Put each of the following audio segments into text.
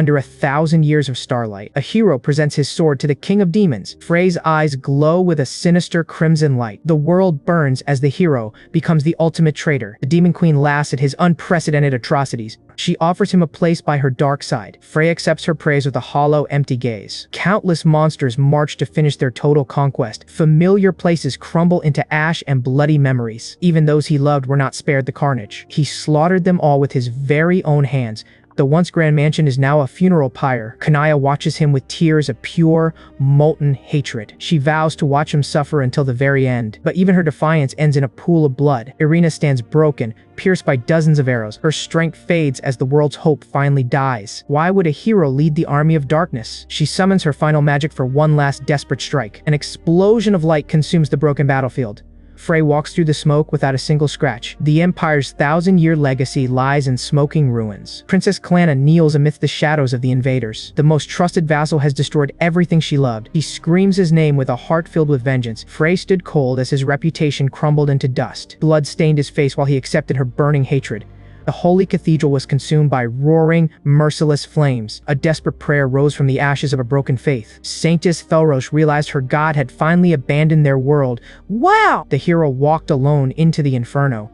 Under 1,000 years of starlight, a hero presents his sword to the king of demons. Frey's eyes glow with a sinister crimson light. The world burns as the hero becomes the ultimate traitor. The demon queen laughs at his unprecedented atrocities. She offers him a place by her dark side. Frey accepts her praise with a hollow, empty gaze. Countless monsters march to finish their total conquest. Familiar places crumble into ash and bloody memories. Even those he loved were not spared the carnage. He slaughtered them all with his very own hands. The once grand mansion is now a funeral pyre. Kanaya watches him with tears of pure, molten hatred. She vows to watch him suffer until the very end. But even her defiance ends in a pool of blood. Irina stands broken, pierced by dozens of arrows. Her strength fades as the world's hope finally dies. Why would a hero lead the army of darkness? She summons her final magic for one last desperate strike. An explosion of light consumes the broken battlefield. Frey walks through the smoke without a single scratch. The Empire's 1,000-year legacy lies in smoking ruins. Princess Kalana kneels amidst the shadows of the invaders. The most trusted vassal has destroyed everything she loved. He screams his name with a heart filled with vengeance. Frey stood cold as his reputation crumbled into dust. Blood stained his face while he accepted her burning hatred. The holy cathedral was consumed by roaring, merciless flames. A desperate prayer rose from the ashes of a broken faith. Saintess Felrosh realized her god had finally abandoned their world. Wow! The hero walked alone into the inferno.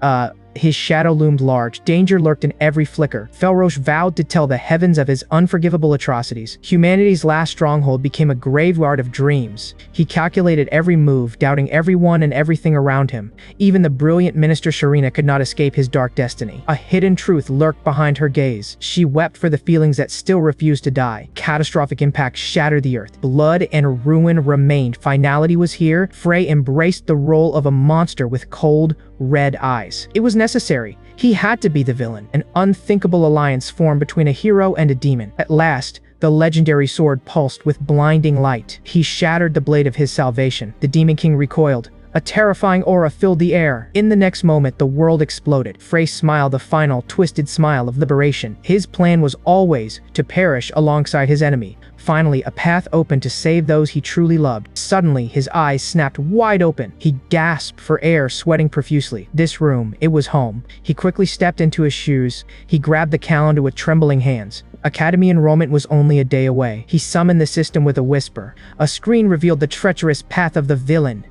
His shadow loomed large. Danger lurked in every flicker. Felrosh vowed to tell the heavens of his unforgivable atrocities. Humanity's last stronghold became a graveyard of dreams. He calculated every move, doubting everyone and everything around him. Even the brilliant Minister Sharina could not escape his dark destiny. A hidden truth lurked behind her gaze. She wept for the feelings that still refused to die. Catastrophic impacts shattered the earth. Blood and ruin remained. Finality was here. Frey embraced the role of a monster with cold, red eyes. It was necessary. He had to be the villain. An unthinkable alliance formed between a hero and a demon. At last, the legendary sword pulsed with blinding light. He shattered the blade of his salvation. The Demon King recoiled. A terrifying aura filled the air. In the next moment, the world exploded. Frey smiled, the final, twisted smile of liberation. His plan was always to perish alongside his enemy. Finally, a path opened to save those he truly loved. Suddenly, his eyes snapped wide open. He gasped for air, sweating profusely. This room, it was home. He quickly stepped into his shoes. He grabbed the calendar with trembling hands. Academy enrollment was only a day away. He summoned the system with a whisper. A screen revealed the treacherous path of the villain.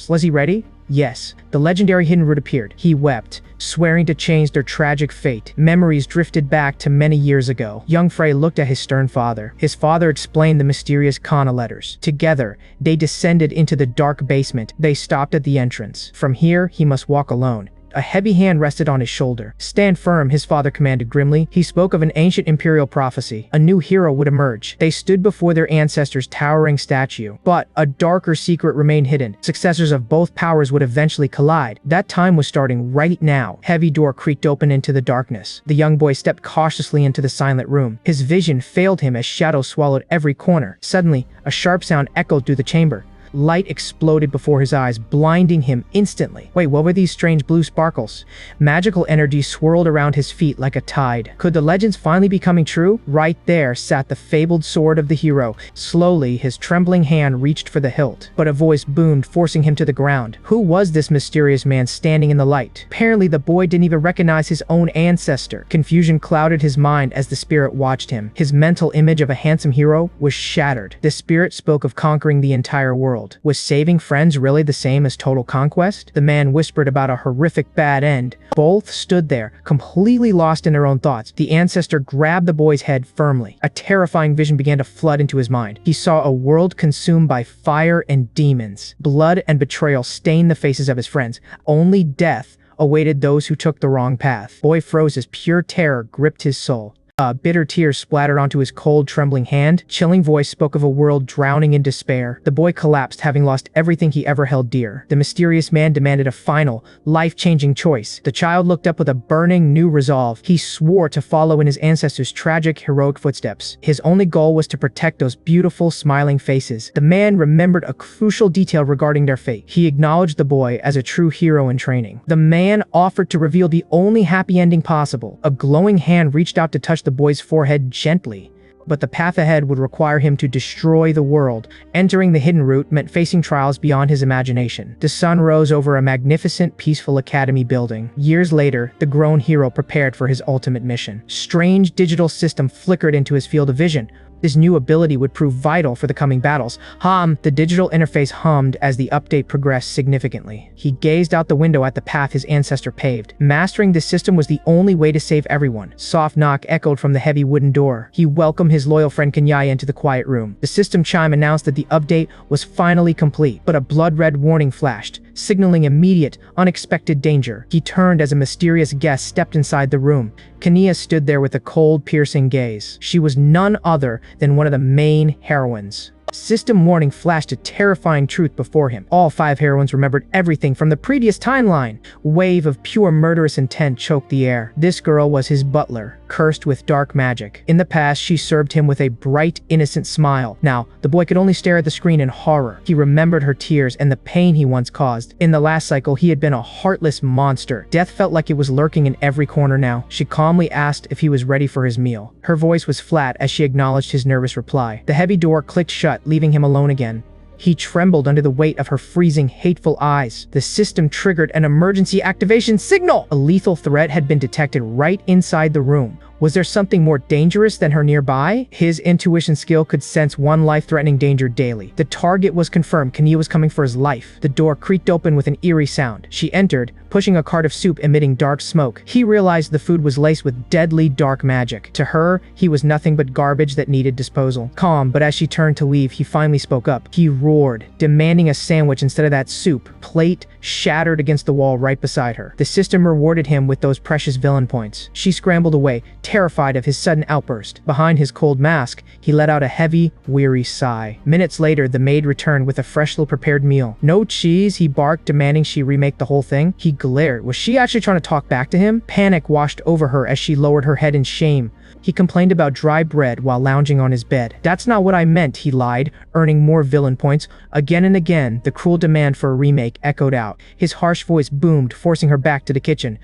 Was he ready? Yes. The legendary hidden root appeared. He wept, swearing to change their tragic fate. Memories drifted back to many years ago. Young Frey looked at his stern father. His father explained the mysterious Kana letters. Together, they descended into the dark basement. They stopped at the entrance. From here, he must walk alone. A heavy hand rested on his shoulder. Stand firm, his father commanded grimly. He spoke of an ancient imperial prophecy. A new hero would emerge. They stood before their ancestors' towering statue. But a darker secret remained hidden. Successors of both powers would eventually collide. That time was starting right now. Heavy door creaked open into the darkness. The young boy stepped cautiously into the silent room. His vision failed him as shadows swallowed every corner. Suddenly, a sharp sound echoed through the chamber. Light exploded before his eyes, blinding him instantly. Wait, what were these strange blue sparkles? Magical energy swirled around his feet like a tide. Could the legends finally be coming true? Right there sat the fabled sword of the hero. Slowly, his trembling hand reached for the hilt, but a voice boomed, forcing him to the ground. Who was this mysterious man standing in the light? Apparently, the boy didn't even recognize his own ancestor. Confusion clouded his mind as the spirit watched him. His mental image of a handsome hero was shattered. The spirit spoke of conquering the entire world. Was saving friends really the same as total conquest? The man whispered about a horrific bad end. Both stood there, completely lost in their own thoughts. The ancestor grabbed the boy's head firmly. A terrifying vision began to flood into his mind. He saw a world consumed by fire and demons. Blood and betrayal stained the faces of his friends. Only death awaited those who took the wrong path. Boy froze as pure terror gripped his soul. Bitter tears splattered onto his cold, trembling hand. Chilling voice spoke of a world drowning in despair. The boy collapsed, having lost everything he ever held dear. The mysterious man demanded a final, life-changing choice. The child looked up with a burning, new resolve. He swore to follow in his ancestors' tragic, heroic footsteps. His only goal was to protect those beautiful, smiling faces. The man remembered a crucial detail regarding their fate. He acknowledged the boy as a true hero in training. The man offered to reveal the only happy ending possible. A glowing hand reached out to touch the boy's forehead gently. but the path ahead would require him to destroy the world. Entering the hidden route meant facing trials beyond his imagination. The sun rose over a magnificent, peaceful academy building. Years later, the grown hero prepared for his ultimate mission. Strange digital system flickered into his field of vision. This new ability would prove vital for the coming battles. The digital interface hummed as the update progressed significantly. He gazed out the window at the path his ancestor paved. Mastering this system was the only way to save everyone. Soft knock echoed from the heavy wooden door. He welcomed his loyal friend Kanyaya into the quiet room. The system chime announced that the update was finally complete, but a blood-red warning flashed, signaling immediate, unexpected danger. He turned as a mysterious guest stepped inside the room. Kania stood there with a cold, piercing gaze. She was none other than one of the main heroines. System warning flashed a terrifying truth before him. All 5 heroines remembered everything from the previous timeline. A wave of pure murderous intent choked the air. This girl was his butler, cursed with dark magic. In the past, she served him with a bright, innocent smile. Now, the boy could only stare at the screen in horror. He remembered her tears and the pain he once caused. In the last cycle, he had been a heartless monster. Death felt like it was lurking in every corner now. She calmly asked if he was ready for his meal. Her voice was flat as she acknowledged his nervous reply. The heavy door clicked shut, leaving him alone again. He trembled under the weight of her freezing, hateful eyes. The system triggered an emergency activation signal! A lethal threat had been detected right inside the room. Was there something more dangerous than her nearby? His intuition skill could sense one life-threatening danger daily. The target was confirmed. Kania was coming for his life. The door creaked open with an eerie sound. She entered, pushing a cart of soup emitting dark smoke. He realized the food was laced with deadly dark magic. To her, he was nothing but garbage that needed disposal. Calm, but as she turned to leave, he finally spoke up. He roared, demanding a sandwich instead of that soup. Plate shattered against the wall right beside her. The system rewarded him with those precious villain points. She scrambled away, terrified of his sudden outburst. Behind his cold mask, he let out a heavy, weary sigh. Minutes later, the maid returned with a freshly prepared meal. No cheese, he barked, demanding she remake the whole thing. He glared. Was she actually trying to talk back to him? Panic washed over her as she lowered her head in shame. He complained about dry bread while lounging on his bed. That's not what I meant, he lied, earning more villain points. Again and again, the cruel demand for a remake echoed out. His harsh voice boomed, forcing her back to the kitchen.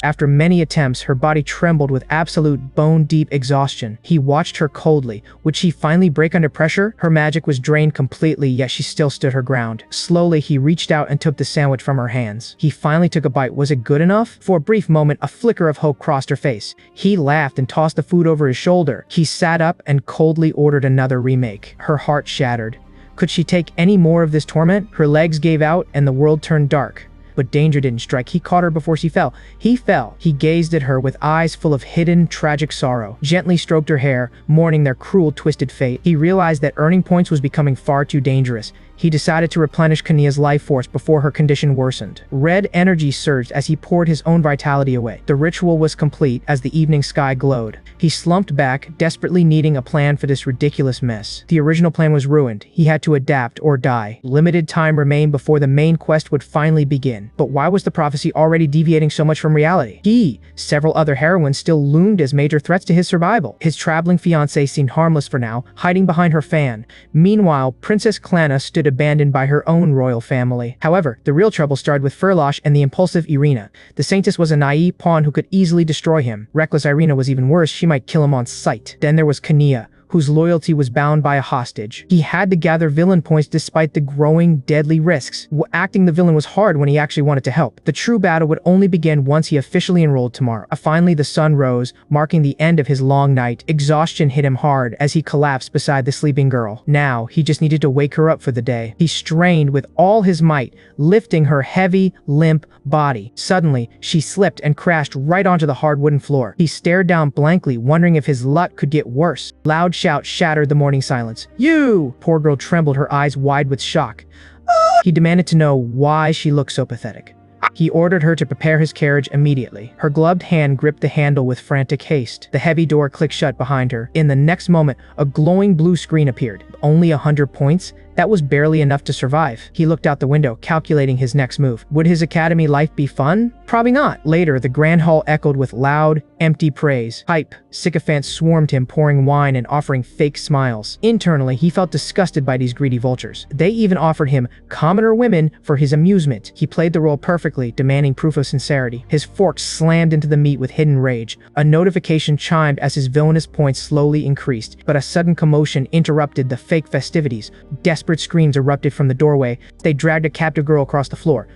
After many attempts, her body trembled with absolute bone-deep exhaustion. He watched her coldly. Would she finally break under pressure? Her magic was drained completely, yet she still stood her ground. Slowly, he reached out and took the sandwich from her hands. He finally took a bite. Was it good enough? For a brief moment, a flicker of hope crossed her face. He laughed and tossed the food over his shoulder. He sat up and coldly ordered another remake. Her heart shattered. Could she take any more of this torment? Her legs gave out and the world turned dark. But danger didn't strike. He caught her before she fell. He fell. He gazed at her with eyes full of hidden, tragic sorrow, gently stroked her hair, mourning their cruel, twisted fate. He realized that earning points was becoming far too dangerous. He decided to replenish Kania's life force before her condition worsened. Red energy surged as he poured his own vitality away. The ritual was complete as the evening sky glowed. He slumped back, desperately needing a plan for this ridiculous mess. The original plan was ruined. He had to adapt or die. Limited time remained before the main quest would finally begin. But why was the prophecy already deviating so much from reality? Several other heroines still loomed as major threats to his survival. His traveling fiancée seemed harmless for now, hiding behind her fan. Meanwhile, Princess Klana stood abandoned by her own royal family. However, the real trouble started with Furlosh and the impulsive Irina. The Saintess was a naive pawn who could easily destroy him. Reckless Irina was even worse. She might kill him on sight. Then there was Kania, whose loyalty was bound by a hostage. He had to gather villain points despite the growing deadly risks. Acting the villain was hard when he actually wanted to help. The true battle would only begin once he officially enrolled tomorrow. Finally, the sun rose, marking the end of his long night. Exhaustion hit him hard as he collapsed beside the sleeping girl. Now, he just needed to wake her up for the day. He strained with all his might, lifting her heavy, limp body. Suddenly, she slipped and crashed right onto the hard wooden floor. He stared down blankly, wondering if his luck could get worse. Loud shout shattered the morning silence. "You!" Poor girl trembled, her eyes wide with shock. He demanded to know why she looked so pathetic. He ordered her to prepare his carriage immediately. Her gloved hand gripped the handle with frantic haste. The heavy door clicked shut behind her. In the next moment, a glowing blue screen appeared. Only 100 points? That was barely enough to survive. He looked out the window, calculating his next move. Would his academy life be fun? Probably not. Later, the grand hall echoed with loud, empty praise. Hype. Sycophants swarmed him, pouring wine and offering fake smiles. Internally, he felt disgusted by these greedy vultures. They even offered him commoner women for his amusement. He played the role perfectly, demanding proof of sincerity. His fork slammed into the meat with hidden rage. A notification chimed as his villainous points slowly increased, but a sudden commotion interrupted the fake festivities. Desperate screams erupted from the doorway. They dragged a captive girl across the floor.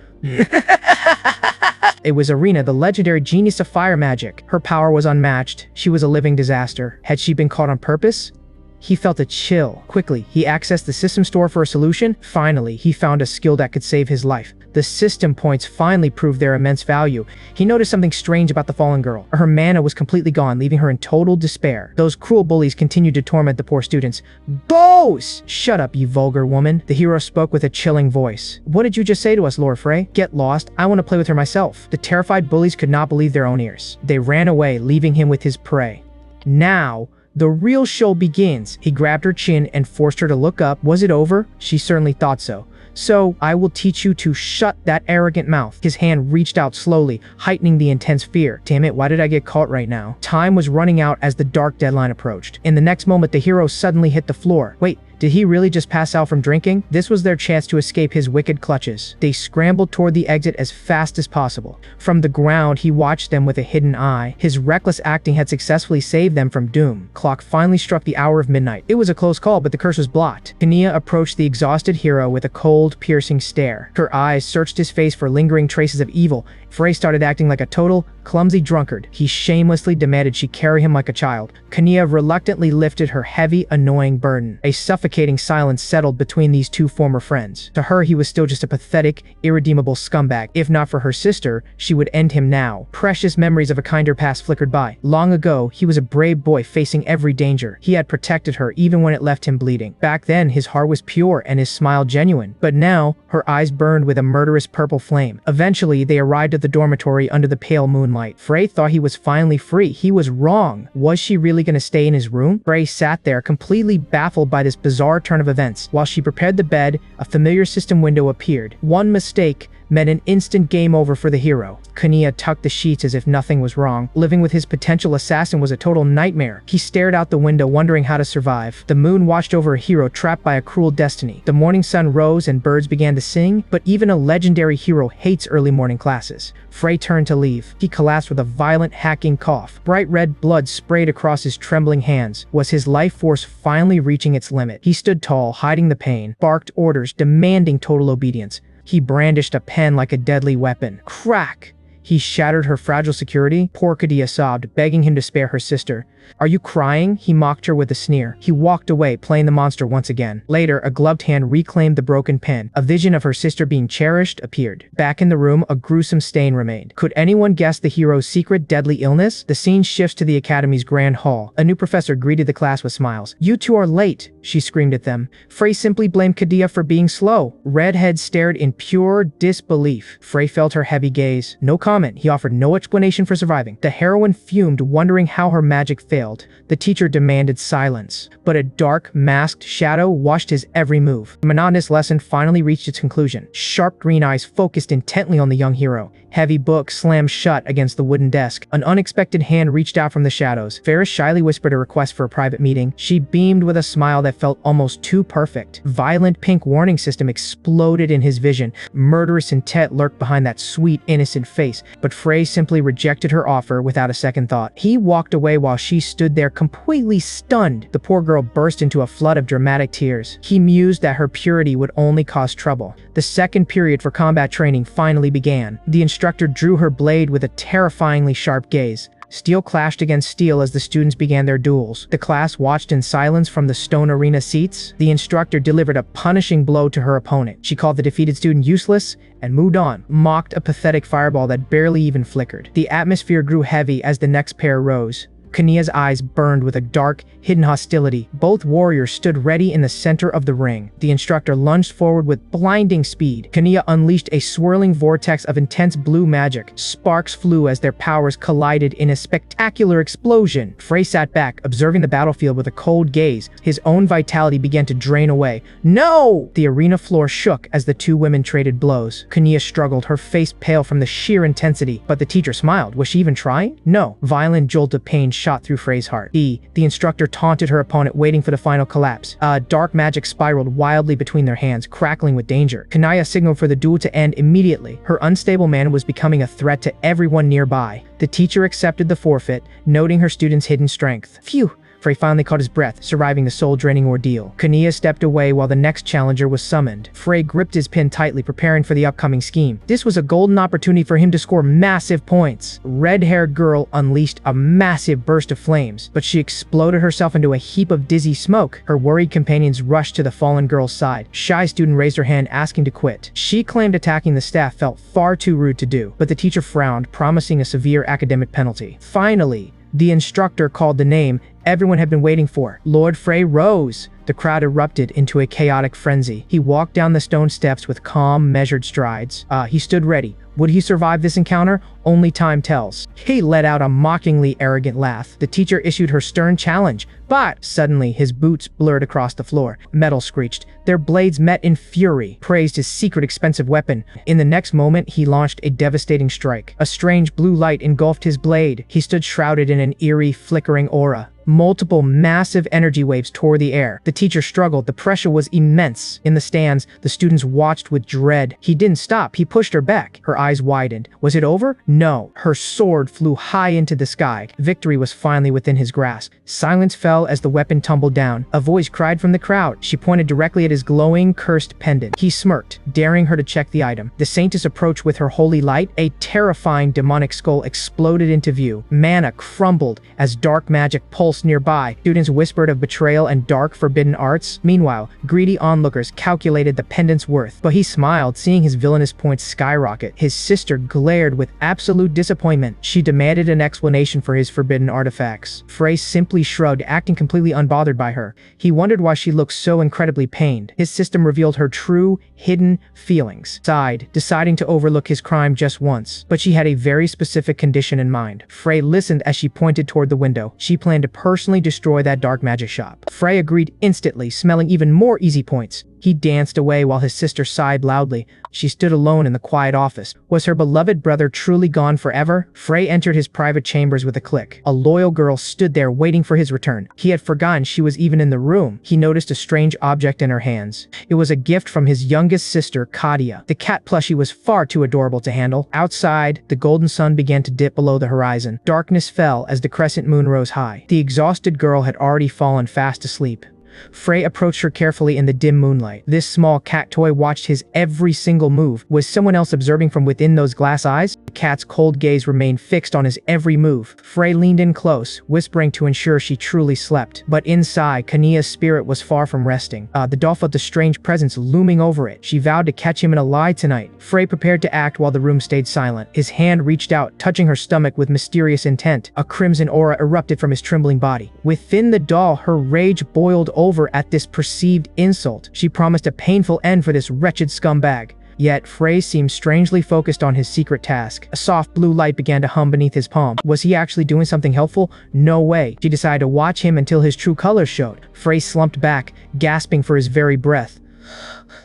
It was Irina, the legendary genius of fire magic. Her power was unmatched. She was a living disaster. Had she been caught on purpose? He felt a chill. Quickly, he accessed the system store for a solution. Finally, he found a skill that could save his life. The system points finally proved their immense value. He noticed something strange about the fallen girl. Her mana was completely gone, leaving her in total despair. Those cruel bullies continued to torment the poor students. Bows! Shut up, you vulgar woman. The hero spoke with a chilling voice. What did you just say to us, Lord Frey? Get lost. I want to play with her myself. The terrified bullies could not believe their own ears. They ran away, leaving him with his prey. Now, the real show begins. He grabbed her chin and forced her to look up. Was it over? She certainly thought so. So, I will teach you to shut that arrogant mouth. His hand reached out slowly, heightening the intense fear. Damn it, why did I get caught right now? Time was running out as the dark deadline approached. In the next moment, the hero suddenly hit the floor. Wait, did he really just pass out from drinking? This was their chance to escape his wicked clutches. They scrambled toward the exit as fast as possible. From the ground, he watched them with a hidden eye. His reckless acting had successfully saved them from doom. Clock finally struck the hour of midnight. It was a close call, but the curse was blocked. Kania approached the exhausted hero with a cold, piercing stare. Her eyes searched his face for lingering traces of evil. Frey started acting like a total, clumsy drunkard. He shamelessly demanded she carry him like a child. Kania reluctantly lifted her heavy, annoying burden. A suffocating silence settled between these two former friends. To her, he was still just a pathetic, irredeemable scumbag. If not for her sister, she would end him now. Precious memories of a kinder past flickered by. Long ago, he was a brave boy facing every danger. He had protected her even when it left him bleeding. Back then, his heart was pure and his smile genuine. But now, her eyes burned with a murderous purple flame. Eventually, they arrived at the dormitory under the pale moonlight. Frey thought he was finally free. He was wrong. Was she really going to stay in his room? Frey sat there, completely baffled by this bizarre turn of events. While she prepared the bed, a familiar system window appeared. One mistake meant an instant game over for the hero. Kania tucked the sheets as if nothing was wrong. Living with his potential assassin was a total nightmare. He stared out the window, wondering how to survive. The moon watched over a hero trapped by a cruel destiny. The morning sun rose and birds began to sing, but even a legendary hero hates early morning classes. Frey turned to leave. He collapsed with a violent, hacking cough. Bright red blood sprayed across his trembling hands. Was his life force finally reaching its limit? He stood tall, hiding the pain, barked orders, demanding total obedience. He brandished a pen like a deadly weapon. Crack! He shattered her fragile security. Poor Kadia sobbed, begging him to spare her sister. Are you crying? He mocked her with a sneer. He walked away, playing the monster once again. Later, a gloved hand reclaimed the broken pen. A vision of her sister being cherished appeared. Back in the room, a gruesome stain remained. Could anyone guess the hero's secret deadly illness? The scene shifts to the academy's grand hall. A new professor greeted the class with smiles. You two are late, she screamed at them. Frey simply blamed Kadia for being slow. Redhead stared in pure disbelief. Frey felt her heavy gaze. No comment. He offered no explanation for surviving. The heroine fumed, wondering how her magic failed. The teacher demanded silence, but a dark, masked shadow watched his every move. The monotonous lesson finally reached its conclusion. Sharp green eyes focused intently on the young hero. Heavy book slammed shut against the wooden desk. An unexpected hand reached out from the shadows. Ferris shyly whispered a request for a private meeting. She beamed with a smile that felt almost too perfect. Violent pink warning system exploded in his vision. Murderous intent lurked behind that sweet, innocent face, but Frey simply rejected her offer without a second thought. He walked away while she stood there completely stunned. The poor girl burst into a flood of dramatic tears. He mused that her purity would only cause trouble. The second period for combat training finally began. The instructor drew her blade with a terrifyingly sharp gaze. Steel clashed against steel as the students began their duels. The class watched in silence from the stone arena seats. The instructor delivered a punishing blow to her opponent. She called the defeated student useless and moved on, mocked a pathetic fireball that barely even flickered. The atmosphere grew heavy as the next pair rose. Kania's eyes burned with a dark, hidden hostility. Both warriors stood ready in the center of the ring. The instructor lunged forward with blinding speed. Kania unleashed a swirling vortex of intense blue magic. Sparks flew as their powers collided in a spectacular explosion. Frey sat back, observing the battlefield with a cold gaze. His own vitality began to drain away. No! The arena floor shook as the two women traded blows. Kania struggled, her face pale from the sheer intensity. But the teacher smiled. Was she even trying? No. Violent jolt of pain shot through Frey's heart. The instructor taunted her opponent, waiting for the final collapse. Dark magic spiraled wildly between their hands, crackling with danger. Kania signaled for the duel to end immediately. Her unstable man was becoming a threat to everyone nearby. The teacher accepted the forfeit, noting her student's hidden strength. Phew! Frey finally caught his breath, surviving the soul-draining ordeal. Kania stepped away while the next challenger was summoned. Frey gripped his pin tightly, preparing for the upcoming scheme. This was a golden opportunity for him to score massive points. Red-haired girl unleashed a massive burst of flames, but she exploded herself into a heap of dizzy smoke. Her worried companions rushed to the fallen girl's side. Shy student raised her hand, asking to quit. She claimed attacking the staff felt far too rude to do, but the teacher frowned, promising a severe academic penalty. Finally, the instructor called the name everyone had been waiting for. Lord Frey rose. The crowd erupted into a chaotic frenzy. He walked down the stone steps with calm, measured strides. He stood ready. Would he survive this encounter? Only time tells. He let out a mockingly arrogant laugh. The teacher issued her stern challenge, but suddenly his boots blurred across the floor. Metal screeched. Their blades met in fury, praised his secret expensive weapon. In the next moment, he launched a devastating strike. A strange blue light engulfed his blade. He stood shrouded in an eerie, flickering aura. Multiple massive energy waves tore the air. The teacher struggled. The pressure was immense. In the stands, the students watched with dread. He didn't stop. He pushed her back. Her eyes widened. Was it over? No. Her sword flew high into the sky. Victory was finally within his grasp. Silence fell as the weapon tumbled down. A voice cried from the crowd. She pointed directly at his glowing, cursed pendant. He smirked, daring her to check the item. The saintess approached with her holy light. A terrifying demonic skull exploded into view. Mana crumbled as dark magic pulsed nearby. Students whispered of betrayal and dark forbidden arts. Meanwhile, greedy onlookers calculated the pendant's worth. But he smiled, seeing his villainous points skyrocket. His sister glared with absolute disappointment. She demanded an explanation for his forbidden artifacts. Frey simply shrugged, acting completely unbothered by her. He wondered why she looked so incredibly pained. His system revealed her true, hidden feelings. Sighed, deciding to overlook his crime just once. But she had a very specific condition in mind. Frey listened as she pointed toward the window. She planned to personally destroy that dark magic shop. Frey agreed instantly, smelling even more easy points. He danced away while his sister sighed loudly. She stood alone in the quiet office. Was her beloved brother truly gone forever? Frey entered his private chambers with a click. A loyal girl stood there waiting for his return. He had forgotten she was even in the room. He noticed a strange object in her hands. It was a gift from his youngest sister, Kadia. The cat plushie was far too adorable to handle. Outside, the golden sun began to dip below the horizon. Darkness fell as the crescent moon rose high. The exhausted girl had already fallen fast asleep. Frey approached her carefully in the dim moonlight. This small cat toy watched his every single move. Was someone else observing from within those glass eyes? The cat's cold gaze remained fixed on his every move. Frey leaned in close, whispering to ensure she truly slept. But inside, Kania's spirit was far from resting. The doll felt a strange presence looming over it. She vowed to catch him in a lie tonight. Frey prepared to act while the room stayed silent. His hand reached out, touching her stomach with mysterious intent. A crimson aura erupted from his trembling body. Within the doll, her rage boiled over at this perceived insult. She promised a painful end for this wretched scumbag. Yet, Frey seemed strangely focused on his secret task. A soft blue light began to hum beneath his palm. Was he actually doing something helpful? No way. She decided to watch him until his true colors showed. Frey slumped back, gasping for his very breath.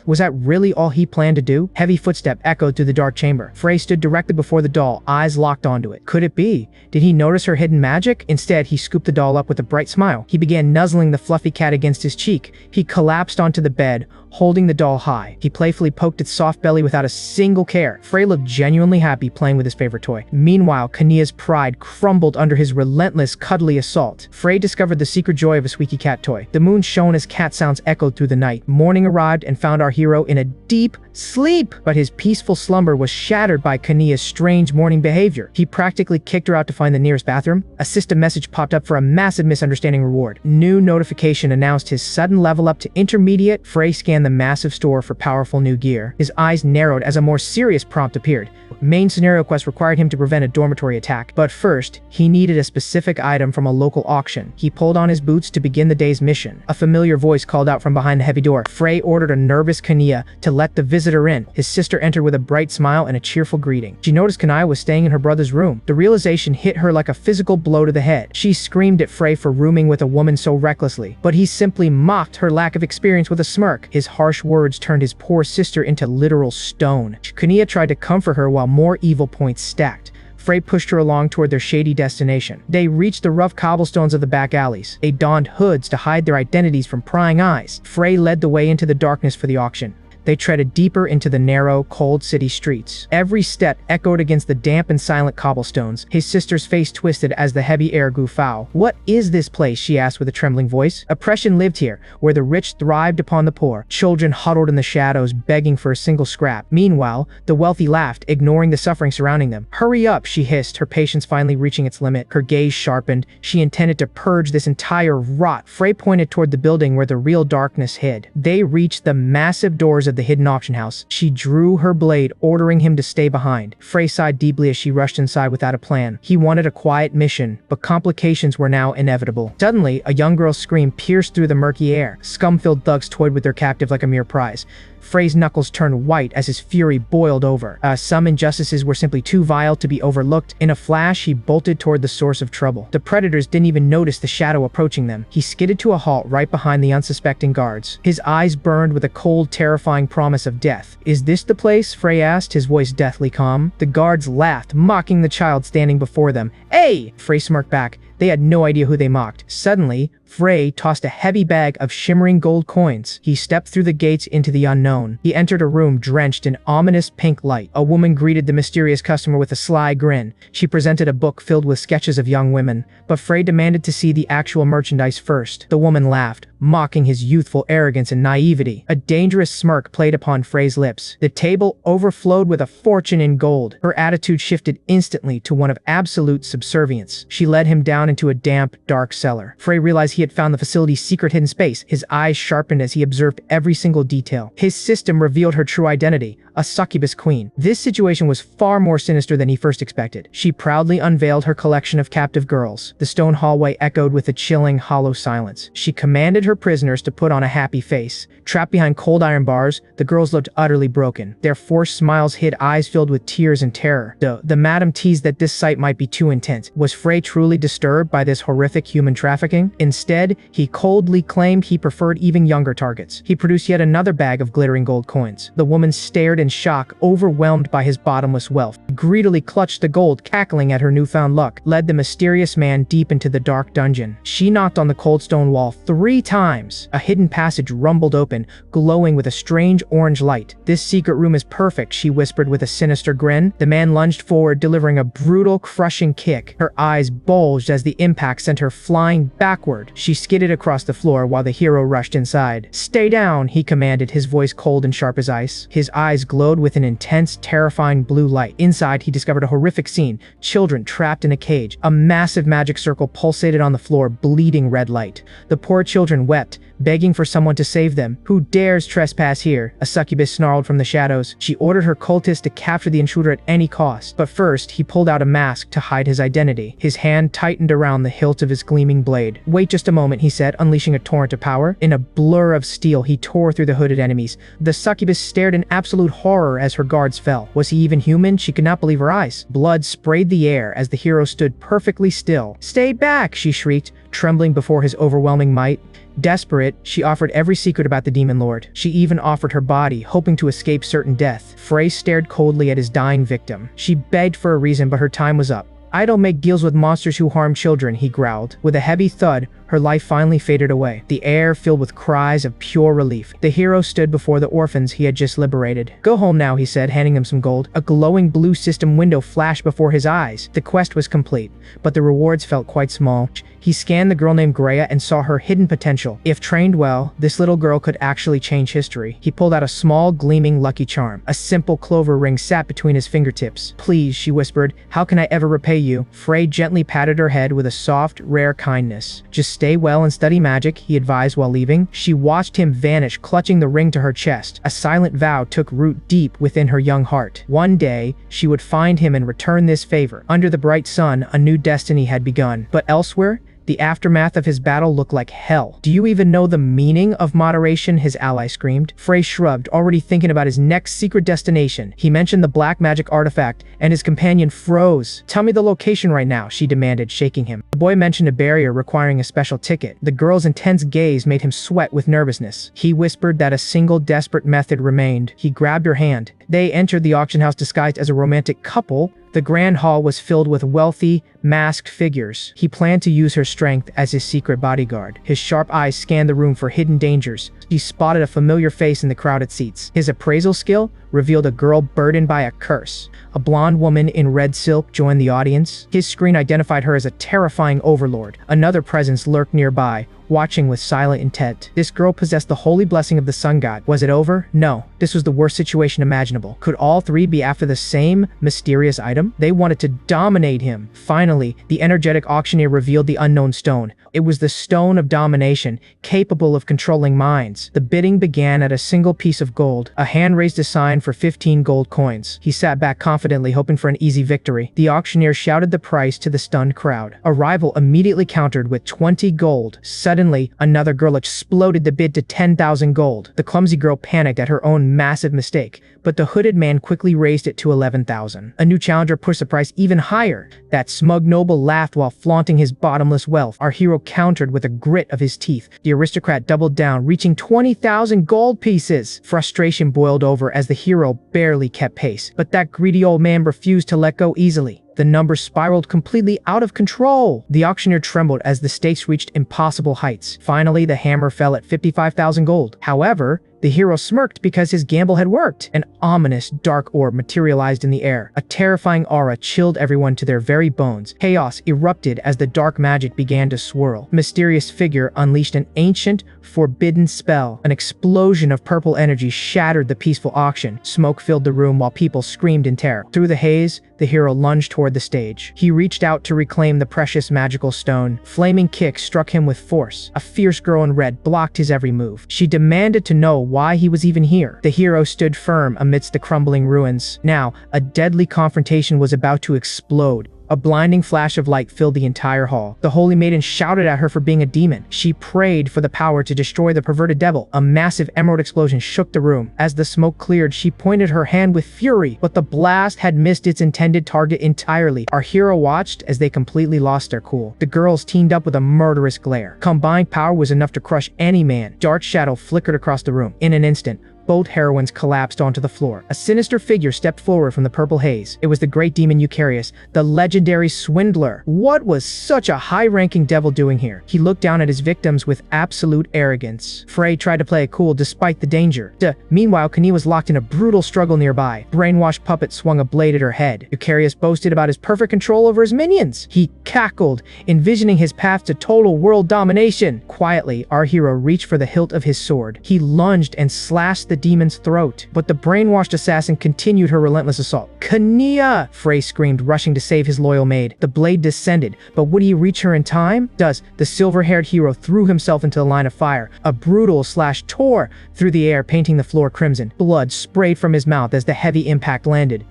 Was that really all he planned to do? Heavy footstep echoed through the dark chamber. Frey stood directly before the doll, eyes locked onto it. Could it be? Did he notice her hidden magic? Instead, he scooped the doll up with a bright smile. He began nuzzling the fluffy cat against his cheek. He collapsed onto the bed, holding the doll high. He playfully poked its soft belly without a single care. Frey looked genuinely happy playing with his favorite toy. Meanwhile, Kania's pride crumbled under his relentless, cuddly assault. Frey discovered the secret joy of a squeaky cat toy. The moon shone as cat sounds echoed through the night. Morning arrived and found found our hero in a deep sleep, but his peaceful slumber was shattered by Kania's strange morning behavior. He practically kicked her out to find the nearest bathroom. A system message popped up for a massive misunderstanding reward. New notification announced his sudden level up to intermediate. Frey scanned the massive store for powerful new gear. His eyes narrowed as a more serious prompt appeared. Main scenario quest required him to prevent a dormitory attack, but first, he needed a specific item from a local auction. He pulled on his boots to begin the day's mission. A familiar voice called out from behind the heavy door. Frey ordered a nervous Kania to let the visitor in. His sister entered with a bright smile and a cheerful greeting. She noticed Kania was staying in her brother's room. The realization hit her like a physical blow to the head. She screamed at Frey for rooming with a woman so recklessly, but he simply mocked her lack of experience with a smirk. His harsh words turned his poor sister into literal stone. Kania tried to comfort her while more evil points stacked. Frey pushed her along toward their shady destination. They reached the rough cobblestones of the back alleys. They donned hoods to hide their identities from prying eyes. Frey led the way into the darkness for the auction. They treaded deeper into the narrow, cold city streets. Every step echoed against the damp and silent cobblestones. His sister's face twisted as the heavy air grew foul. "What is this place?" she asked with a trembling voice. Oppression lived here, where the rich thrived upon the poor. Children huddled in the shadows, begging for a single scrap. Meanwhile, the wealthy laughed, ignoring the suffering surrounding them. "Hurry up," she hissed, her patience finally reaching its limit. Her gaze sharpened. She intended to purge this entire rot. Frey pointed toward the building where the real darkness hid. They reached the massive doors of the hidden auction house. She drew her blade, ordering him to stay behind. Frey sighed deeply as she rushed inside without a plan. He wanted a quiet mission, but complications were now inevitable. Suddenly, a young girl's scream pierced through the murky air. Scum-filled thugs toyed with their captive like a mere prize. Frey's knuckles turned white as his fury boiled over. Some injustices were simply too vile to be overlooked. In a flash, he bolted toward the source of trouble. The predators didn't even notice the shadow approaching them. He skidded to a halt right behind the unsuspecting guards. His eyes burned with a cold, terrifying promise of death. "Is this the place?" Frey asked, his voice deathly calm. The guards laughed, mocking the child standing before them. "Hey!" Frey smirked back. They had no idea who they mocked. Suddenly, Frey tossed a heavy bag of shimmering gold coins. He stepped through the gates into the unknown. He entered a room drenched in ominous pink light. A woman greeted the mysterious customer with a sly grin. She presented a book filled with sketches of young women, but Frey demanded to see the actual merchandise first. The woman laughed, mocking his youthful arrogance and naivety. A dangerous smirk played upon Frey's lips. The table overflowed with a fortune in gold. Her attitude shifted instantly to one of absolute subservience. She led him down into a damp, dark cellar. Frey realized he had found the facility's secret hidden space. His eyes sharpened as he observed every single detail. His system revealed her true identity, a succubus queen. This situation was far more sinister than he first expected. She proudly unveiled her collection of captive girls. The stone hallway echoed with a chilling, hollow silence. She commanded her prisoners to put on a happy face. Trapped behind cold iron bars, the girls looked utterly broken. Their forced smiles hid eyes filled with tears and terror. The madam teased that this sight might be too intense. Was Frey truly disturbed by this horrific human trafficking? Instead, he coldly claimed he preferred even younger targets. He produced yet another bag of glittering gold coins. The woman stared in shock, overwhelmed by his bottomless wealth. Greedily clutched the gold, cackling at her newfound luck, led the mysterious man deep into the dark dungeon. She knocked on the cold stone wall 3 times. A hidden passage rumbled open, glowing with a strange orange light. "This secret room is perfect," she whispered with a sinister grin. The man lunged forward, delivering a brutal, crushing kick. Her eyes bulged as the impact sent her flying backward. She skidded across the floor while the hero rushed inside. "Stay down," he commanded, his voice cold and sharp as ice. His eyes glowed with an intense, terrifying blue light. Inside, he discovered a horrific scene. Children trapped in a cage. A massive magic circle pulsated on the floor, bleeding red light. The poor children wept, begging for someone to save them. "Who dares trespass here?" a succubus snarled from the shadows. She ordered her cultists to capture the intruder at any cost. But first, he pulled out a mask to hide his identity. His hand tightened around the hilt of his gleaming blade. "Wait just a moment," he said, unleashing a torrent of power. In a blur of steel, he tore through the hooded enemies. The succubus stared in absolute horror as her guards fell. Was he even human? She could not believe her eyes. Blood sprayed the air as the hero stood perfectly still. "Stay back!" she shrieked, trembling before his overwhelming might. Desperate, she offered every secret about the demon lord. She even offered her body, hoping to escape certain death. Frey stared coldly at his dying victim. She begged for a reason, but her time was up. "I don't make deals with monsters who harm children," he growled. With a heavy thud, Her life finally faded away, the air filled with cries of pure relief. The hero stood before the orphans he had just liberated. "Go home now," he said, handing them some gold. A glowing blue system window flashed before his eyes. The quest was complete, but the rewards felt quite small. He scanned the girl named Greya and saw her hidden potential. If trained well, this little girl could actually change history. He pulled out a small, gleaming lucky charm. A simple clover ring sat between his fingertips. "Please," she whispered, "how can I ever repay you?" Frey gently patted her head with a soft, rare kindness. "Just stay well and study magic," he advised while leaving. She watched him vanish, clutching the ring to her chest. A silent vow took root deep within her young heart. One day, she would find him and return this favor. Under the bright sun, a new destiny had begun. But elsewhere, the aftermath of his battle looked like hell. "Do you even know the meaning of moderation?" his ally screamed. Frey shrugged, already thinking about his next secret destination. He mentioned the black magic artifact, and his companion froze. "Tell me the location right now," she demanded, shaking him. The boy mentioned a barrier requiring a special ticket. The girl's intense gaze made him sweat with nervousness. He whispered that a single desperate method remained. He grabbed her hand. They entered the auction house disguised as a romantic couple. The grand hall was filled with wealthy, masked figures. He planned to use her strength as his secret bodyguard. His sharp eyes scanned the room for hidden dangers. He spotted a familiar face in the crowded seats. His appraisal skill revealed a girl burdened by a curse. A blonde woman in red silk joined the audience. His screen identified her as a terrifying overlord. Another presence lurked nearby, watching with silent intent. This girl possessed the holy blessing of the sun god. Was it over? No. This was the worst situation imaginable. Could all three be after the same mysterious item? They wanted to dominate him. Finally, the energetic auctioneer revealed the unknown stone. It was the stone of domination, capable of controlling minds. The bidding began at a single piece of gold. A hand raised a sign for 15 gold coins. He sat back confidently, hoping for an easy victory. The auctioneer shouted the price to the stunned crowd. A rival immediately countered with 20 gold. Suddenly, another girl exploded the bid to 10,000 gold. The clumsy girl panicked at her own massive mistake, but the hooded man quickly raised it to 11,000. A new challenger pushed the price even higher. That smug noble laughed while flaunting his bottomless wealth. Our hero countered with a grit of his teeth. The aristocrat doubled down, reaching 20,000 gold pieces. Frustration boiled over as the hero barely kept pace, but that greedy old man refused to let go easily. The numbers spiraled completely out of control. The auctioneer trembled as the stakes reached impossible heights. Finally, the hammer fell at 55,000 gold. However, the hero smirked because his gamble had worked. An ominous dark orb materialized in the air. A terrifying aura chilled everyone to their very bones. Chaos erupted as the dark magic began to swirl. A mysterious figure unleashed an ancient, forbidden spell. An explosion of purple energy shattered the peaceful auction. Smoke filled the room while people screamed in terror. Through the haze, the hero lunged toward the stage. He reached out to reclaim the precious magical stone. Flaming kicks struck him with force. A fierce girl in red blocked his every move. She demanded to know why he was even here. The hero stood firm amidst the crumbling ruins. Now, a deadly confrontation was about to explode. A blinding flash of light filled the entire hall. The holy maiden shouted at her for being a demon. She prayed for the power to destroy the perverted devil. A massive emerald explosion shook the room. As the smoke cleared, she pointed her hand with fury, but the blast had missed its intended target entirely. Our hero watched as they completely lost their cool. The girls teamed up with a murderous glare. Combined power was enough to crush any man. Dark shadow flickered across the room. In an instant, both heroines collapsed onto the floor. A sinister figure stepped forward from the purple haze. It was the great demon Eucharius, the legendary swindler. What was such a high-ranking devil doing here? He looked down at his victims with absolute arrogance. Frey tried to play it cool despite the danger. Meanwhile, Kani was locked in a brutal struggle nearby. Brainwashed puppet swung a blade at her head. Eucharius boasted about his perfect control over his minions. He cackled, envisioning his path to total world domination. Quietly, our hero reached for the hilt of his sword. He lunged and slashed the demon's throat, but the brainwashed assassin continued her relentless assault. "Kania!" Frey screamed, rushing to save his loyal maid. The blade descended, but would he reach her in time? The silver-haired hero threw himself into the line of fire. A brutal slash tore through the air, painting the floor crimson. Blood sprayed from his mouth as the heavy impact landed.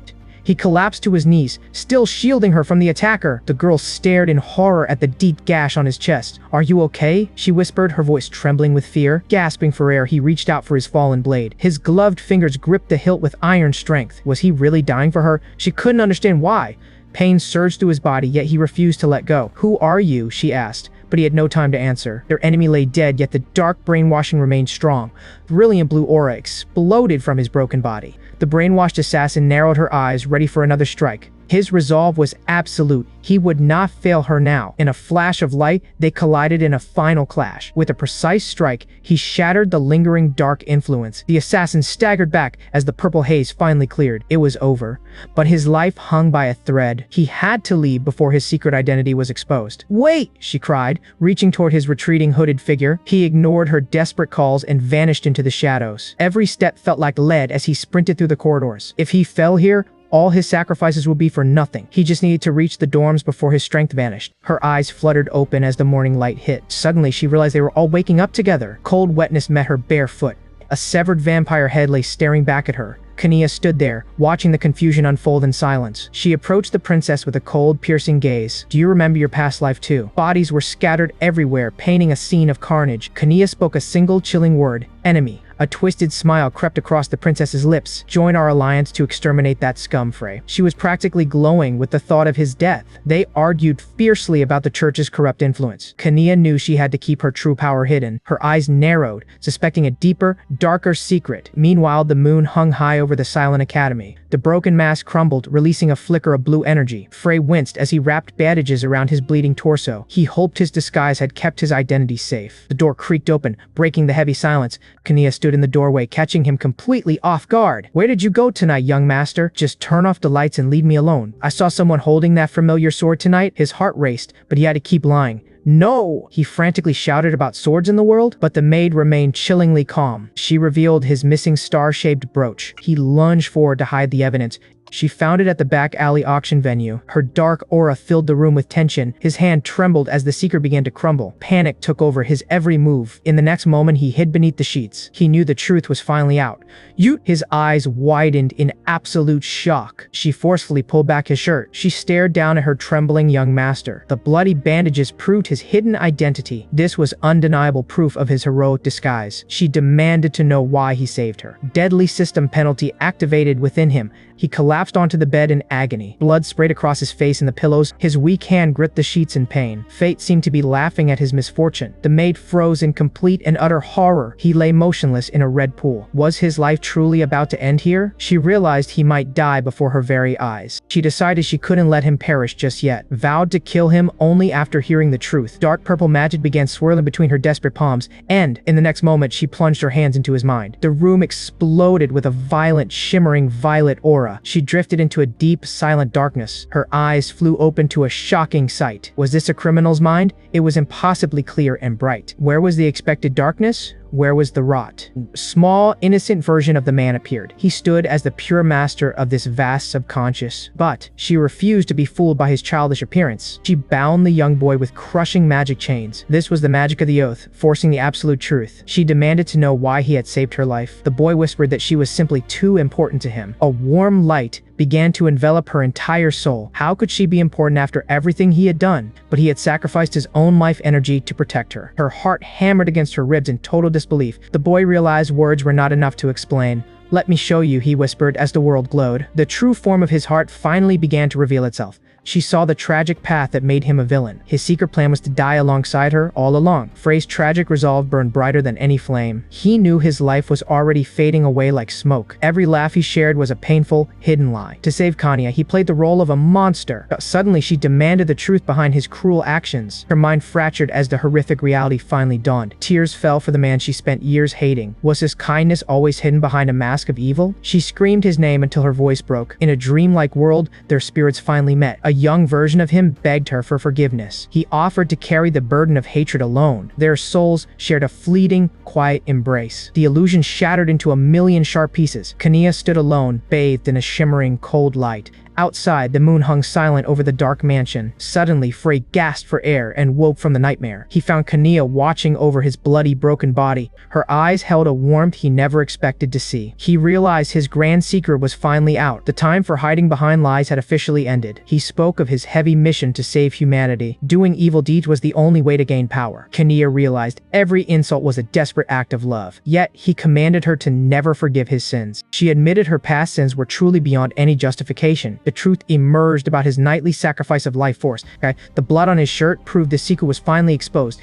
He collapsed to his knees, still shielding her from the attacker. The girl stared in horror at the deep gash on his chest. "Are you okay?" she whispered, her voice trembling with fear. Gasping for air, he reached out for his fallen blade. His gloved fingers gripped the hilt with iron strength. Was he really dying for her? She couldn't understand why. Pain surged through his body, yet he refused to let go. "Who are you?" she asked. But he had no time to answer. Their enemy lay dead, yet the dark brainwashing remained strong. Brilliant blue aura exploded from his broken body. The brainwashed assassin narrowed her eyes, ready for another strike. His resolve was absolute. He would not fail her now. In a flash of light, they collided in a final clash. With a precise strike, he shattered the lingering dark influence. The assassin staggered back as the purple haze finally cleared. It was over, but his life hung by a thread. He had to leave before his secret identity was exposed. "Wait!" she cried, reaching toward his retreating hooded figure. He ignored her desperate calls and vanished into the shadows. Every step felt like lead as he sprinted through the corridors. If he fell here, all his sacrifices would be for nothing. He just needed to reach the dorms before his strength vanished. Her eyes fluttered open as the morning light hit. Suddenly, she realized they were all waking up together. Cold wetness met her bare foot. A severed vampire head lay staring back at her. Kania stood there, watching the confusion unfold in silence. She approached the princess with a cold, piercing gaze. "Do you remember your past life too?" Bodies were scattered everywhere, painting a scene of carnage. Kania spoke a single chilling word: enemy. A twisted smile crept across the princess's lips. "Join our alliance to exterminate that scum, Frey." She was practically glowing with the thought of his death. They argued fiercely about the church's corrupt influence. Kania knew she had to keep her true power hidden. Her eyes narrowed, suspecting a deeper, darker secret. Meanwhile, the moon hung high over the silent academy. The broken mask crumbled, releasing a flicker of blue energy. Frey winced as he wrapped bandages around his bleeding torso. He hoped his disguise had kept his identity safe. The door creaked open, breaking the heavy silence. Kania stood in the doorway, catching him completely off guard. "Where did you go tonight, young master? Just turn off the lights and leave me alone. I saw someone holding that familiar sword tonight." His heart raced, but he had to keep lying. "No!" He frantically shouted about swords in the world, but the maid remained chillingly calm. She revealed his missing star-shaped brooch. He lunged forward to hide the evidence. She found it at the back alley auction venue. Her dark aura filled the room with tension. His hand trembled as the secret began to crumble. Panic took over his every move. In the next moment, he hid beneath the sheets. He knew the truth was finally out. "You—" His eyes widened in absolute shock. She forcefully pulled back his shirt. She stared down at her trembling young master. The bloody bandages proved his hidden identity. This was undeniable proof of his heroic disguise. She demanded to know why he saved her. Deadly system penalty activated within him. He collapsed onto the bed in agony. Blood sprayed across his face and the pillows. His weak hand gripped the sheets in pain. Fate seemed to be laughing at his misfortune. The maid froze in complete and utter horror. He lay motionless in a red pool. Was his life truly about to end here? She realized he might die before her very eyes. She decided she couldn't let him perish just yet, vowed to kill him only after hearing the truth. Dark purple magic began swirling between her desperate palms, and, in the next moment, she plunged her hands into his mind. The room exploded with a violent, shimmering violet aura. She drifted into a deep, silent darkness. Her eyes flew open to a shocking sight. Was this a criminal's mind? It was impossibly clear and bright. Where was the expected darkness? Where was the rot? A small, innocent version of the man appeared. He stood as the pure master of this vast subconscious. But she refused to be fooled by his childish appearance. She bound the young boy with crushing magic chains. This was the magic of the oath, forcing the absolute truth. She demanded to know why he had saved her life. The boy whispered that she was simply too important to him. A warm light began to envelop her entire soul. How could she be important after everything he had done? But he had sacrificed his own life energy to protect her. Her heart hammered against her ribs in total disbelief. The boy realized words were not enough to explain. "Let me show you," he whispered as the world glowed. The true form of his heart finally began to reveal itself. She saw the tragic path that made him a villain. His secret plan was to die alongside her all along. Frey's tragic resolve burned brighter than any flame. He knew his life was already fading away like smoke. Every laugh he shared was a painful, hidden lie. To save Kanya, he played the role of a monster. But suddenly, she demanded the truth behind his cruel actions. Her mind fractured as the horrific reality finally dawned. Tears fell for the man she spent years hating. Was his kindness always hidden behind a mask of evil? She screamed his name until her voice broke. In a dreamlike world, their spirits finally met. A young version of him begged her for forgiveness. He offered to carry the burden of hatred alone. Their souls shared a fleeting, quiet embrace. The illusion shattered into a million sharp pieces. Kania stood alone, bathed in a shimmering, cold light. Outside, the moon hung silent over the dark mansion. Suddenly, Frey gasped for air and woke from the nightmare. He found Kania watching over his bloody, broken body. Her eyes held a warmth he never expected to see. He realized his grand secret was finally out. The time for hiding behind lies had officially ended. He spoke of his heavy mission to save humanity. Doing evil deeds was the only way to gain power. Kania realized every insult was a desperate act of love. Yet, he commanded her to never forgive his sins. She admitted her past sins were truly beyond any justification. the truth emerged about his nightly sacrifice of life force. Okay? The blood on his shirt proved the secret was finally exposed.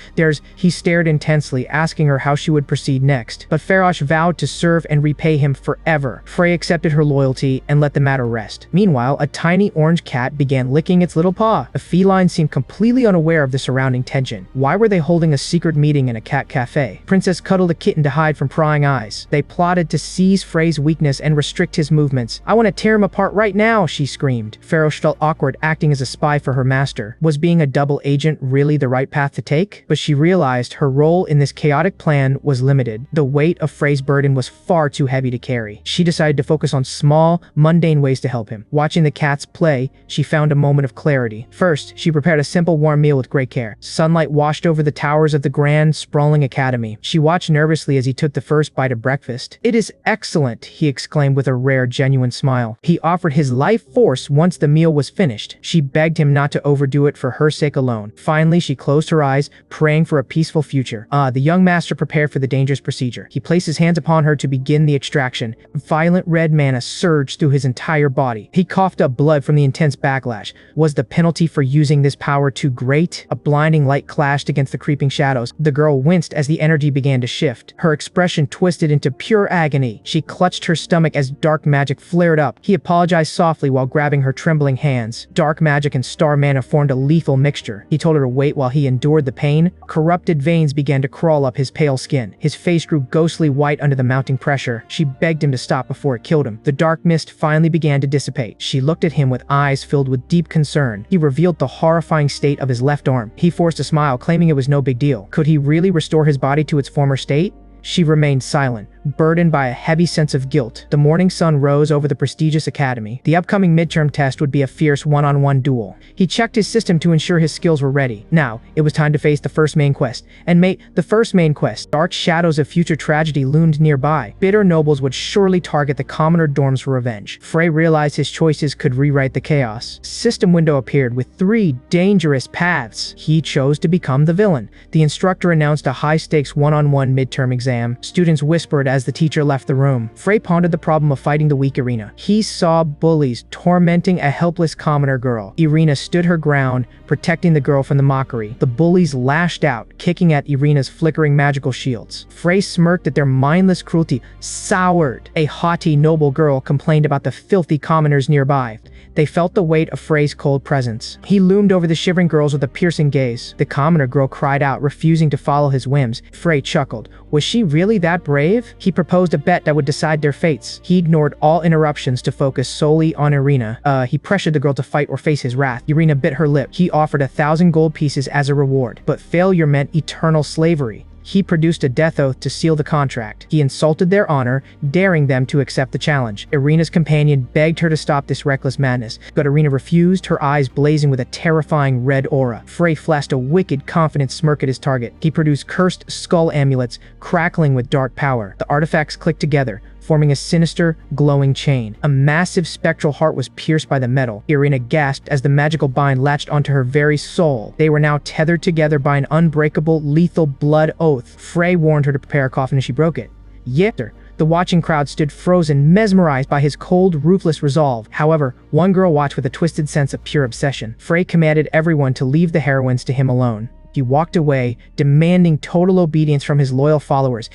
He stared intensely, asking her how she would proceed next. But Farosh vowed to serve and repay him forever. Frey accepted her loyalty and let the matter rest. Meanwhile, a tiny orange cat began licking its little paw. The feline seemed completely unaware of the surrounding tension. Why were they holding a secret meeting in a cat cafe? Princess cuddled a kitten to hide from prying eyes. They plotted to seize Frey's weakness and restrict his movements. "I want to tear him apart right now," she screamed. Farosh felt awkward acting as a spy for her master. Was being a double agent really the right path to take? But she realized her role in this chaotic plan was limited. The weight of Frey's burden was far too heavy to carry. She decided to focus on small, mundane ways to help him. Watching the cats play, she found a moment of clarity. First, she prepared a simple warm meal with great care. Sunlight washed over the towers of the grand, sprawling academy. She watched nervously as he took the first bite of breakfast. "It is excellent," he exclaimed with a rare, genuine smile. He offered his life force once the meal was finished. She begged him not to overdo it for her sake alone. Finally, she closed her eyes, praying for a peaceful future. The young master prepared for the dangerous procedure. He placed his hands upon her to begin the extraction. Violent red mana surged through his entire body. He coughed up blood from the intense backlash. Was the penalty for using this power too great? A blinding light clashed against the creeping shadows. The girl winced as the energy began to shift. Her expression twisted into pure agony. She clutched her stomach as dark magic flared up. He apologized softly while grabbing her trembling hands. Dark magic and star mana formed a lethal mixture. He told her to wait while he endured the pain. Corrupted veins began to crawl up his pale skin. His face grew ghostly white under the mounting pressure. She begged him to stop before it killed him. The dark mist finally began to dissipate. She looked at him with eyes filled with deep concern. He revealed the horrifying state of his left arm. He forced a smile, claiming it was no big deal. Could he really restore his body to its former state? She remained silent, burdened by a heavy sense of guilt. The morning sun rose over the prestigious academy. The upcoming midterm test would be a fierce one-on-one duel. He checked his system to ensure his skills were ready. Now, it was time to face the first main quest. The first main quest. Dark shadows of future tragedy loomed nearby. Bitter nobles would surely target the commoner dorms for revenge. Frey realized his choices could rewrite the chaos. System window appeared with 3 dangerous paths. He chose to become the villain. The instructor announced a high-stakes one-on-one midterm exam. Students whispered as the teacher left the room. Frey pondered the problem of fighting the weak Irina. He saw bullies tormenting a helpless commoner girl. Irina stood her ground, protecting the girl from the mockery. The bullies lashed out, kicking at Irina's flickering magical shields. Frey smirked at their mindless cruelty. Soured. A haughty, noble girl complained about the filthy commoners nearby. They felt the weight of Frey's cold presence. He loomed over the shivering girls with a piercing gaze. The commoner girl cried out, refusing to follow his whims. Frey chuckled. Was she really that brave? He proposed a bet that would decide their fates. He ignored all interruptions to focus solely on Irina. He pressured the girl to fight or face his wrath. Irina bit her lip. He offered 1,000 gold pieces as a reward. But failure meant eternal slavery. He produced a death oath to seal the contract. He insulted their honor, daring them to accept the challenge. Irina's companion begged her to stop this reckless madness, but Irina refused, her eyes blazing with a terrifying red aura. Frey flashed a wicked, confident smirk at his target. He produced cursed skull amulets, crackling with dark power. The artifacts clicked together, forming a sinister, glowing chain. A massive spectral heart was pierced by the metal. Irina gasped as the magical bind latched onto her very soul. They were now tethered together by an unbreakable, lethal blood oath. Frey warned her to prepare a coffin as she broke it. Yet, the watching crowd stood frozen, mesmerized by his cold, ruthless resolve. However, one girl watched with a twisted sense of pure obsession. Frey commanded everyone to leave the heroines to him alone. He walked away, demanding total obedience from his loyal followers.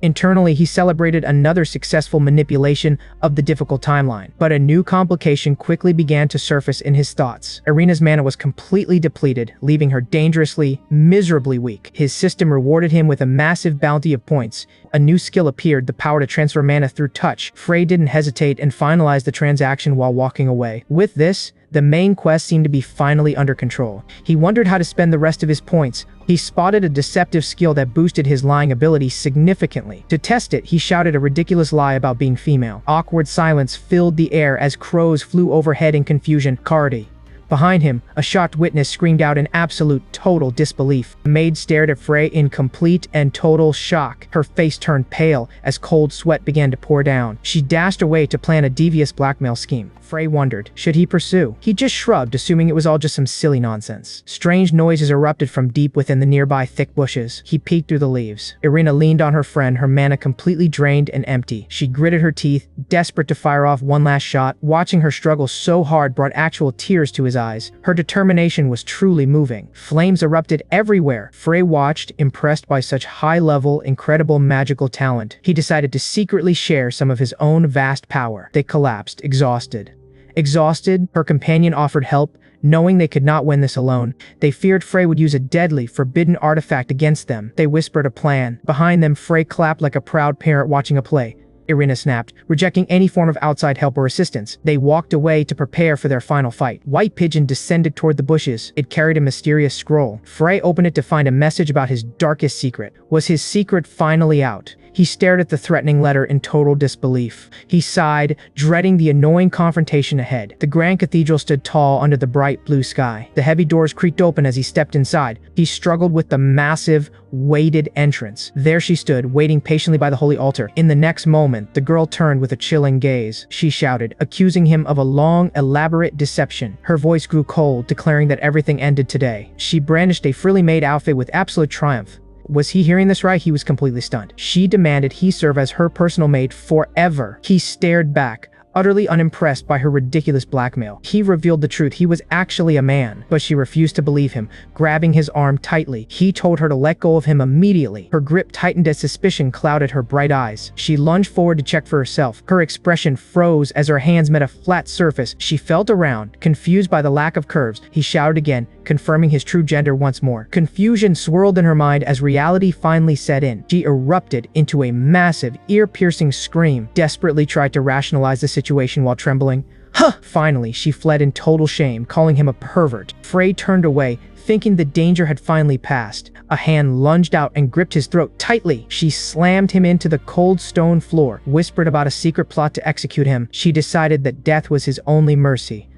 Internally, he celebrated another successful manipulation of the difficult timeline. But a new complication quickly began to surface in his thoughts. Irina's mana was completely depleted, leaving her dangerously, miserably weak. His system rewarded him with a massive bounty of points. A new skill appeared, the power to transfer mana through touch. Frey didn't hesitate and finalized the transaction while walking away. With this, the main quest seemed to be finally under control. He wondered how to spend the rest of his points. He spotted a deceptive skill that boosted his lying ability significantly. To test it, he shouted a ridiculous lie about being female. Awkward silence filled the air as crows flew overhead in confusion. Cardi. Behind him, a shocked witness screamed out in absolute total disbelief. The maid stared at Frey in complete and total shock. Her face turned pale as cold sweat began to pour down. She dashed away to plan a devious blackmail scheme. Frey wondered, should he pursue? He just shrugged, assuming it was all just some silly nonsense. Strange noises erupted from deep within the nearby thick bushes. He peeked through the leaves. Irina leaned on her friend, her mana completely drained and empty. She gritted her teeth, desperate to fire off one last shot. Watching her struggle so hard brought actual tears to his eyes. Her determination was truly moving. Flames erupted everywhere. Frey watched, impressed by such high-level, incredible magical talent. He decided to secretly share some of his own vast power. They collapsed, exhausted. Exhausted, her companion offered help, knowing they could not win this alone. They feared Frey would use a deadly, forbidden artifact against them. They whispered a plan. Behind them, Frey clapped like a proud parent watching a play. Irina snapped, rejecting any form of outside help or assistance. They walked away to prepare for their final fight. White Pigeon descended toward the bushes. It carried a mysterious scroll. Frey opened it to find a message about his darkest secret. Was his secret finally out? He stared at the threatening letter in total disbelief. He sighed, dreading the annoying confrontation ahead. The Grand Cathedral stood tall under the bright blue sky. The heavy doors creaked open as he stepped inside. He struggled with the massive, weighted entrance. There she stood, waiting patiently by the holy altar. In the next moment, the girl turned with a chilling gaze. She shouted, accusing him of a long, elaborate deception. Her voice grew cold, declaring that everything ended today. She brandished a frilly made outfit with absolute triumph. Was he hearing this right? He was completely stunned. She demanded he serve as her personal maid forever. He stared back, utterly unimpressed by her ridiculous blackmail. He revealed the truth. He was actually a man, but she refused to believe him, grabbing his arm tightly. He told her to let go of him immediately. Her grip tightened as suspicion clouded her bright eyes. She lunged forward to check for herself. Her expression froze as her hands met a flat surface. She felt around, confused by the lack of curves. He shouted again, confirming his true gender once more. Confusion swirled in her mind as reality finally set in. She erupted into a massive, ear-piercing scream, desperately tried to rationalize the situation while trembling. Huh! Finally, she fled in total shame, calling him a pervert. Frey turned away, thinking the danger had finally passed. A hand lunged out and gripped his throat tightly. She slammed him into the cold stone floor, whispered about a secret plot to execute him. She decided that death was his only mercy.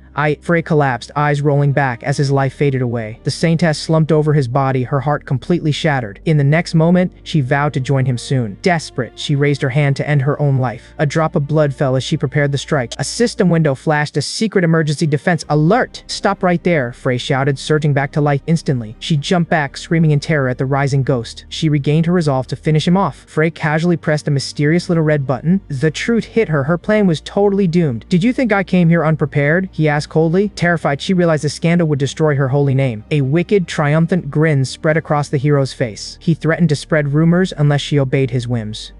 Frey collapsed, eyes rolling back as his life faded away. The saintess slumped over his body, her heart completely shattered. In the next moment, she vowed to join him soon. Desperate, she raised her hand to end her own life. A drop of blood fell as she prepared the strike. A system window flashed a secret emergency defense alert. Stop right there, Frey shouted, surging back to life instantly. She jumped back, screaming in terror at the rising ghost. She regained her resolve to finish him off. Frey casually pressed a mysterious little red button. The truth hit her. Her plan was totally doomed. Did you think I came here unprepared? He asked coldly. Terrified, she realized the scandal would destroy her holy name. A wicked, triumphant grin spread across the hero's face. He threatened to spread rumors unless she obeyed his whims.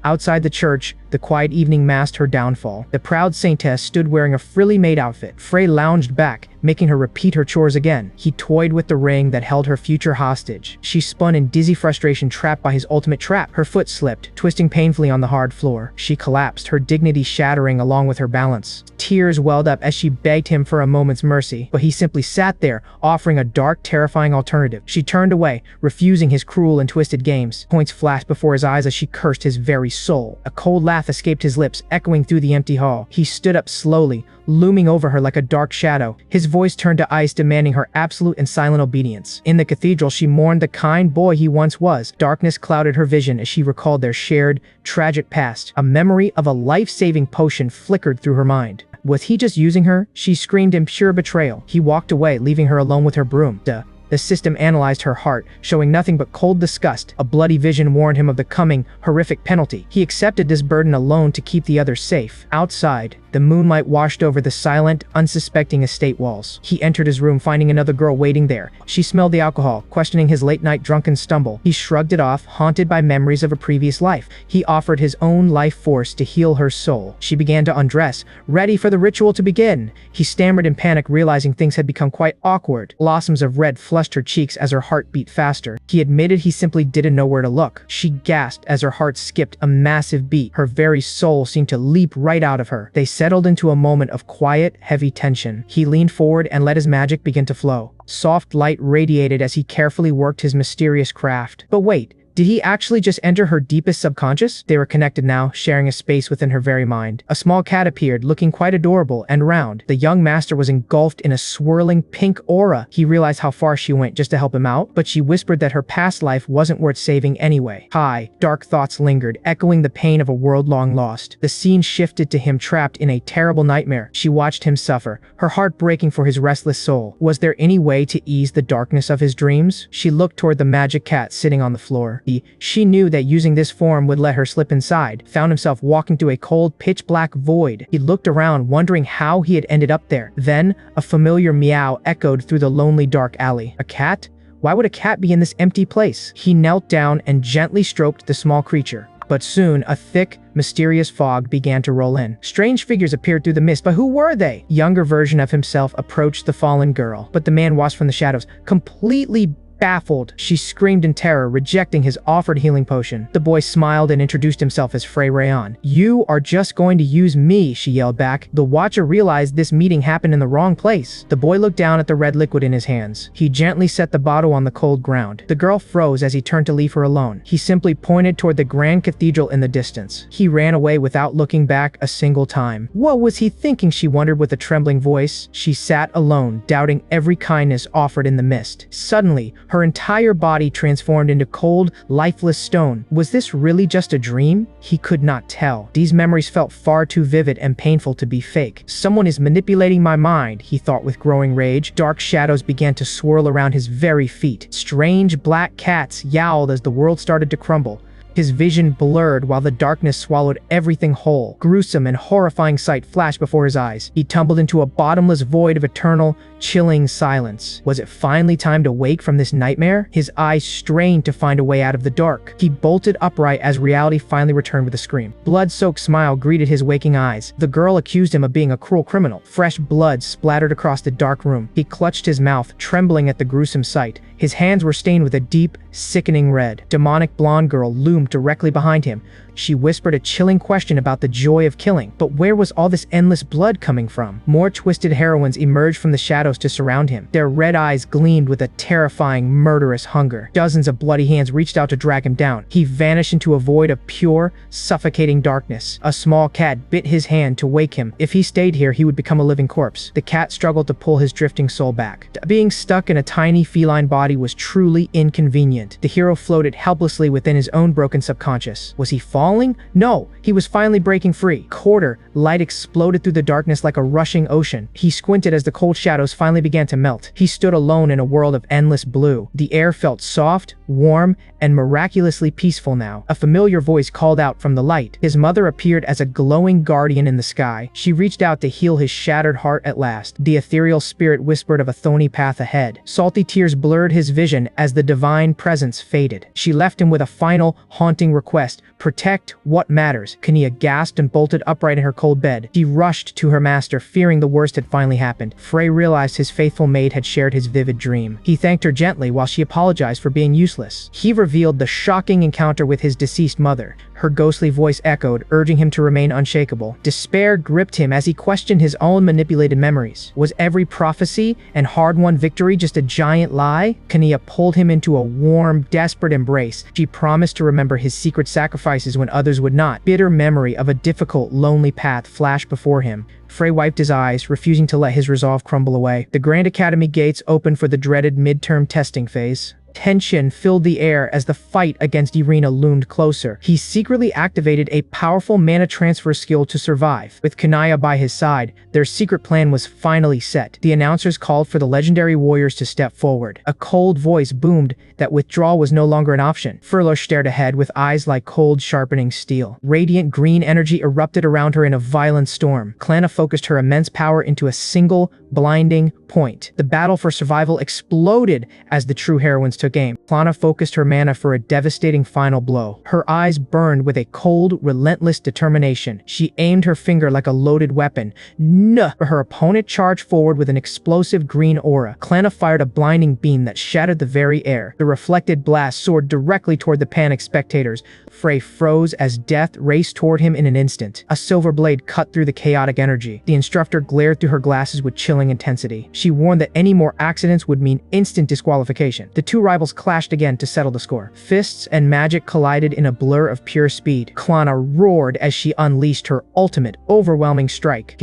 Outside the church, the quiet evening masked her downfall. The proud saintess stood wearing a frilly made outfit. Frey lounged back, making her repeat her chores again. He toyed with the ring that held her future hostage. She spun in dizzy frustration, trapped by his ultimate trap. Her foot slipped, twisting painfully on the hard floor. She collapsed, her dignity shattering along with her balance. Tears welled up as she begged him for a moment's mercy, but he simply sat there, offering a dark, terrifying alternative. She turned away, refusing his cruel and twisted games. Points flashed before his eyes as she cursed his very soul. A cold laugh escaped his lips, echoing through the empty hall. He stood up slowly, looming over her like a dark shadow. His voice turned to ice, demanding her absolute and silent obedience. In the cathedral, she mourned the kind boy he once was. Darkness clouded her vision as she recalled their shared, tragic past. A memory of a life-saving potion flickered through her mind. Was he just using her? She screamed in pure betrayal. He walked away, leaving her alone with her broom. The system analyzed her heart, showing nothing but cold disgust. A bloody vision warned him of the coming, horrific penalty. He accepted this burden alone to keep the others safe. Outside, the moonlight washed over the silent, unsuspecting estate walls. He entered his room, finding another girl waiting there. She smelled the alcohol, questioning his late-night drunken stumble. He shrugged it off, haunted by memories of a previous life. He offered his own life force to heal her soul. She began to undress, ready for the ritual to begin. He stammered in panic, realizing things had become quite awkward. Blossoms of red flushed her cheeks as her heart beat faster. He admitted he simply didn't know where to look. She gasped as her heart skipped a massive beat. Her very soul seemed to leap right out of her. They settled into a moment of quiet, heavy tension. He leaned forward and let his magic begin to flow. Soft light radiated as he carefully worked his mysterious craft. But wait, Did he actually just enter her deepest subconscious? They were connected now, sharing a space within her very mind. A small cat appeared, looking quite adorable and round. The young master was engulfed in a swirling pink aura. He realized how far she went just to help him out, but she whispered that her past life wasn't worth saving anyway. High, dark thoughts lingered, echoing the pain of a world long lost. The scene shifted to him trapped in a terrible nightmare. She watched him suffer, her heart breaking for his restless soul. Was there any way to ease the darkness of his dreams? She looked toward the magic cat sitting on the floor. She knew that using this form would let her slip inside, found himself walking through a cold, pitch-black void. He looked around, wondering how he had ended up there. Then, a familiar meow echoed through the lonely dark alley. A cat? Why would a cat be in this empty place? He knelt down and gently stroked the small creature. But soon, a thick, mysterious fog began to roll in. Strange figures appeared through the mist, but who were they? Younger version of himself approached the fallen girl, but the man watched from the shadows, completely baffled. She screamed in terror, rejecting his offered healing potion. The boy smiled and introduced himself as Frey Rayon. "You are just going to use me," she yelled back. The watcher realized this meeting happened in the wrong place. The boy looked down at the red liquid in his hands. He gently set the bottle on the cold ground. The girl froze as he turned to leave her alone. He simply pointed toward the grand cathedral in the distance. He ran away without looking back a single time. What was he thinking, she wondered with a trembling voice. She sat alone, doubting every kindness offered in the mist. Suddenly, her entire body transformed into cold, lifeless stone. Was this really just a dream? He could not tell. These memories felt far too vivid and painful to be fake. Someone is manipulating my mind, he thought with growing rage. Dark shadows began to swirl around his very feet. Strange black cats yowled as the world started to crumble. His vision blurred while the darkness swallowed everything whole. Gruesome and horrifying sight flashed before his eyes. He tumbled into a bottomless void of eternal, chilling silence. Was it finally time to wake from this nightmare? His eyes strained to find a way out of the dark. He bolted upright as reality finally returned with a scream. Blood-soaked smile greeted his waking eyes. The girl accused him of being a cruel criminal. Fresh blood splattered across the dark room. He clutched his mouth, trembling at the gruesome sight. His hands were stained with a deep, sickening red. Demonic blonde girl loomed directly behind him. She whispered a chilling question about the joy of killing. But where was all this endless blood coming from? More twisted heroines emerged from the shadows to surround him. Their red eyes gleamed with a terrifying, murderous hunger. Dozens of bloody hands reached out to drag him down. He vanished into a void of pure, suffocating darkness. A small cat bit his hand to wake him. If he stayed here, he would become a living corpse. The cat struggled to pull his drifting soul back. Being stuck in a tiny feline body was truly inconvenient. The hero floated helplessly within his own broken subconscious. Was he falling? No, he was finally breaking free. Quarter, light exploded through the darkness like a rushing ocean. He squinted as the cold shadows finally began to melt. He stood alone in a world of endless blue. The air felt soft, warm, and miraculously peaceful now. A familiar voice called out from the light. His mother appeared as a glowing guardian in the sky. She reached out to heal his shattered heart at last. The ethereal spirit whispered of a thorny path ahead. Salty tears blurred his vision as the divine presence faded. She left him with a final, haunting request. Protect what matters. Kania gasped and bolted upright in her cold bed. She rushed to her master, fearing the worst had finally happened. Frey realized his faithful maid had shared his vivid dream. He thanked her gently while she apologized for being useless. He revealed the shocking encounter with his deceased mother. Her ghostly voice echoed, urging him to remain unshakable. Despair gripped him as he questioned his own manipulated memories. Was every prophecy and hard-won victory just a giant lie? Kania pulled him into a warm, desperate embrace. She promised to remember his secret sacrifices when others would not. Bitter memory of a difficult, lonely path flashed before him. Frey wiped his eyes, refusing to let his resolve crumble away. The Grand Academy gates opened for the dreaded midterm testing phase. Tension filled the air as the fight against Irina loomed closer. He secretly activated a powerful mana transfer skill to survive. With Kanaya by his side, their secret plan was finally set. The announcers called for the legendary warriors to step forward. A cold voice boomed that withdrawal was no longer an option. Furlough stared ahead with eyes like cold, sharpening steel. Radiant green energy erupted around her in a violent storm. Klana focused her immense power into a single, blinding point. The battle for survival exploded as the true heroines took aim. Klana focused her mana for a devastating final blow. Her eyes burned with a cold, relentless determination. She aimed her finger like a loaded weapon. Her opponent charged forward with an explosive green aura. Klana fired a blinding beam that shattered the very air. The reflected blast soared directly toward the panicked spectators. Frey froze as death raced toward him in an instant. A silver blade cut through the chaotic energy. The instructor glared through her glasses with chilling chilling intensity. She warned that any more accidents would mean instant disqualification. The two rivals clashed again to settle the score. Fists and magic collided in a blur of pure speed. Klana roared as she unleashed her ultimate, overwhelming strike.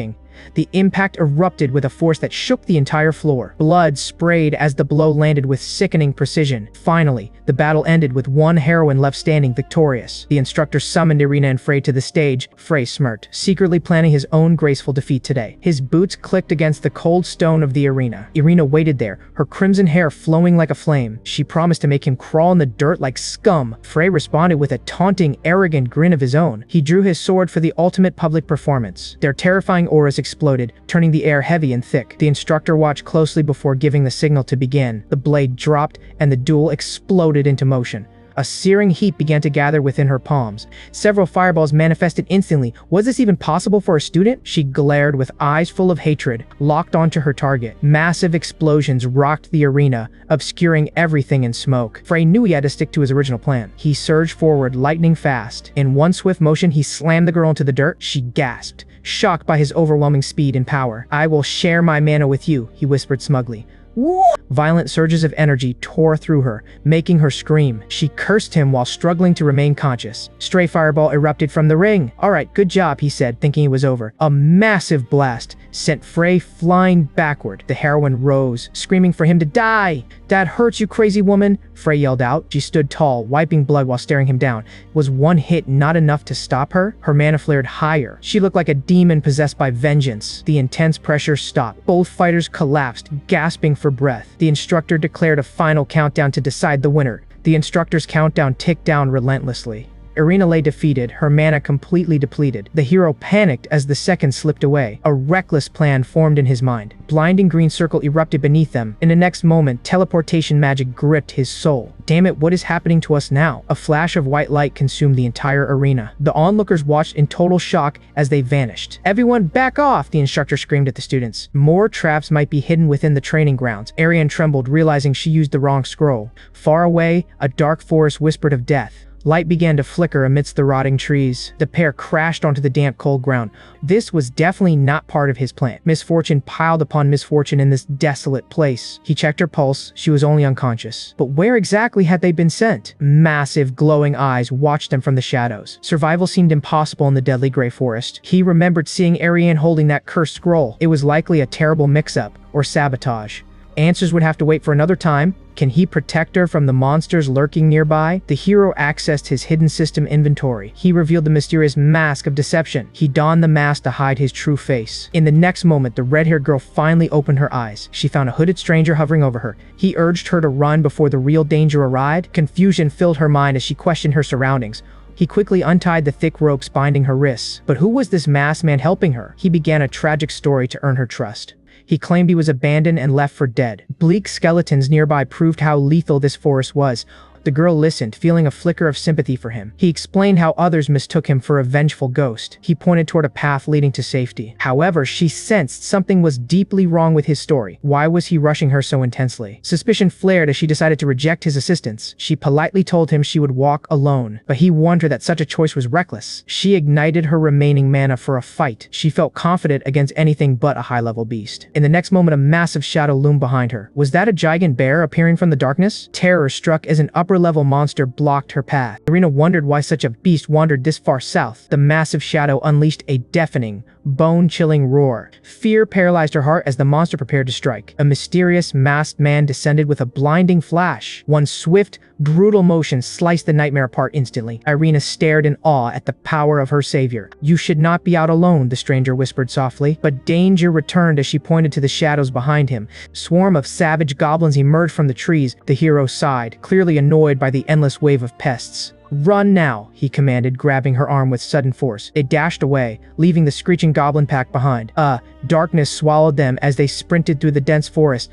The impact erupted with a force that shook the entire floor. Blood sprayed as the blow landed with sickening precision. Finally, the battle ended with one heroine left standing victorious. The instructor summoned Irina and Frey to the stage. Frey smirked, secretly planning his own graceful defeat today. His boots clicked against the cold stone of the arena. Irina waited there, her crimson hair flowing like a flame. She promised to make him crawl in the dirt like scum. Frey responded with a taunting, arrogant grin of his own. He drew his sword for the ultimate public performance. Their terrifying auras exploded, turning the air heavy and thick. The instructor watched closely before giving the signal to begin. The blade dropped, and the duel exploded into motion. A searing heat began to gather within her palms. Several fireballs manifested instantly. Was this even possible for a student? She glared with eyes full of hatred, locked onto her target. Massive explosions rocked the arena, obscuring everything in smoke. Frey knew he had to stick to his original plan. He surged forward, lightning fast. In one swift motion, he slammed the girl into the dirt. She gasped, shocked by his overwhelming speed and power. "I will share my mana with you," he whispered smugly. Violent surges of energy tore through her, making her scream. She cursed him while struggling to remain conscious. Stray fireball erupted from the ring. "Alright, good job," he said, thinking it was over. A massive blast sent Frey flying backward. The heroine rose, screaming for him to die. "That hurts, you crazy woman," Frey yelled out. She stood tall, wiping blood while staring him down. Was one hit not enough to stop her? Her mana flared higher. She looked like a demon possessed by vengeance. The intense pressure stopped. Both fighters collapsed, gasping for breath. The instructor declared a final countdown to decide the winner. The instructor's countdown ticked down relentlessly. Irina lay defeated, her mana completely depleted. The hero panicked as the seconds slipped away. A reckless plan formed in his mind. Blinding green circle erupted beneath them. In the next moment, teleportation magic gripped his soul. Damn it, what is happening to us now? A flash of white light consumed the entire arena. The onlookers watched in total shock as they vanished. "Everyone back off!" the instructor screamed at the students. More traps might be hidden within the training grounds. Ariane trembled, realizing she used the wrong scroll. Far away, a dark forest whispered of death. Light began to flicker amidst the rotting trees. The pair crashed onto the damp, cold ground. This was definitely not part of his plan. Misfortune piled upon misfortune in this desolate place. He checked her pulse. She was only unconscious. But where exactly had they been sent? Massive, glowing eyes watched them from the shadows. Survival seemed impossible in the deadly gray forest. He remembered seeing Ariane holding that cursed scroll. It was likely a terrible mix-up or sabotage. Answers would have to wait for another time. Can he protect her from the monsters lurking nearby? The hero accessed his hidden system inventory. He revealed the mysterious mask of deception. He donned the mask to hide his true face. In the next moment, the red-haired girl finally opened her eyes. She found a hooded stranger hovering over her. He urged her to run before the real danger arrived. Confusion filled her mind as she questioned her surroundings. He quickly untied the thick ropes binding her wrists. But who was this masked man helping her? He began a tragic story to earn her trust. He claimed he was abandoned and left for dead. Bleak skeletons nearby proved how lethal this forest was. The girl listened, feeling a flicker of sympathy for him. He explained how others mistook him for a vengeful ghost. He pointed toward a path leading to safety. However, she sensed something was deeply wrong with his story. Why was he rushing her so intensely? Suspicion flared as she decided to reject his assistance. She politely told him she would walk alone, but he warned her that such a choice was reckless. She ignited her remaining mana for a fight. She felt confident against anything but a high-level beast. In the next moment, a massive shadow loomed behind her. Was that a giant bear appearing from the darkness? Terror struck as an upper-level monster blocked her path. Irina wondered why such a beast wandered this far south. The massive shadow unleashed a deafening, bone-chilling roar. Fear paralyzed her heart as the monster prepared to strike. A mysterious, masked man descended with a blinding flash. One swift, brutal motion sliced the nightmare apart instantly. Irina stared in awe at the power of her savior. "You should not be out alone," the stranger whispered softly. But danger returned as she pointed to the shadows behind him. Swarm of savage goblins emerged from the trees. The hero sighed, clearly annoyed by the endless wave of pests. "Run now," he commanded, grabbing her arm with sudden force. They dashed away, leaving the screeching goblin pack behind. Darkness swallowed them as they sprinted through the dense forest.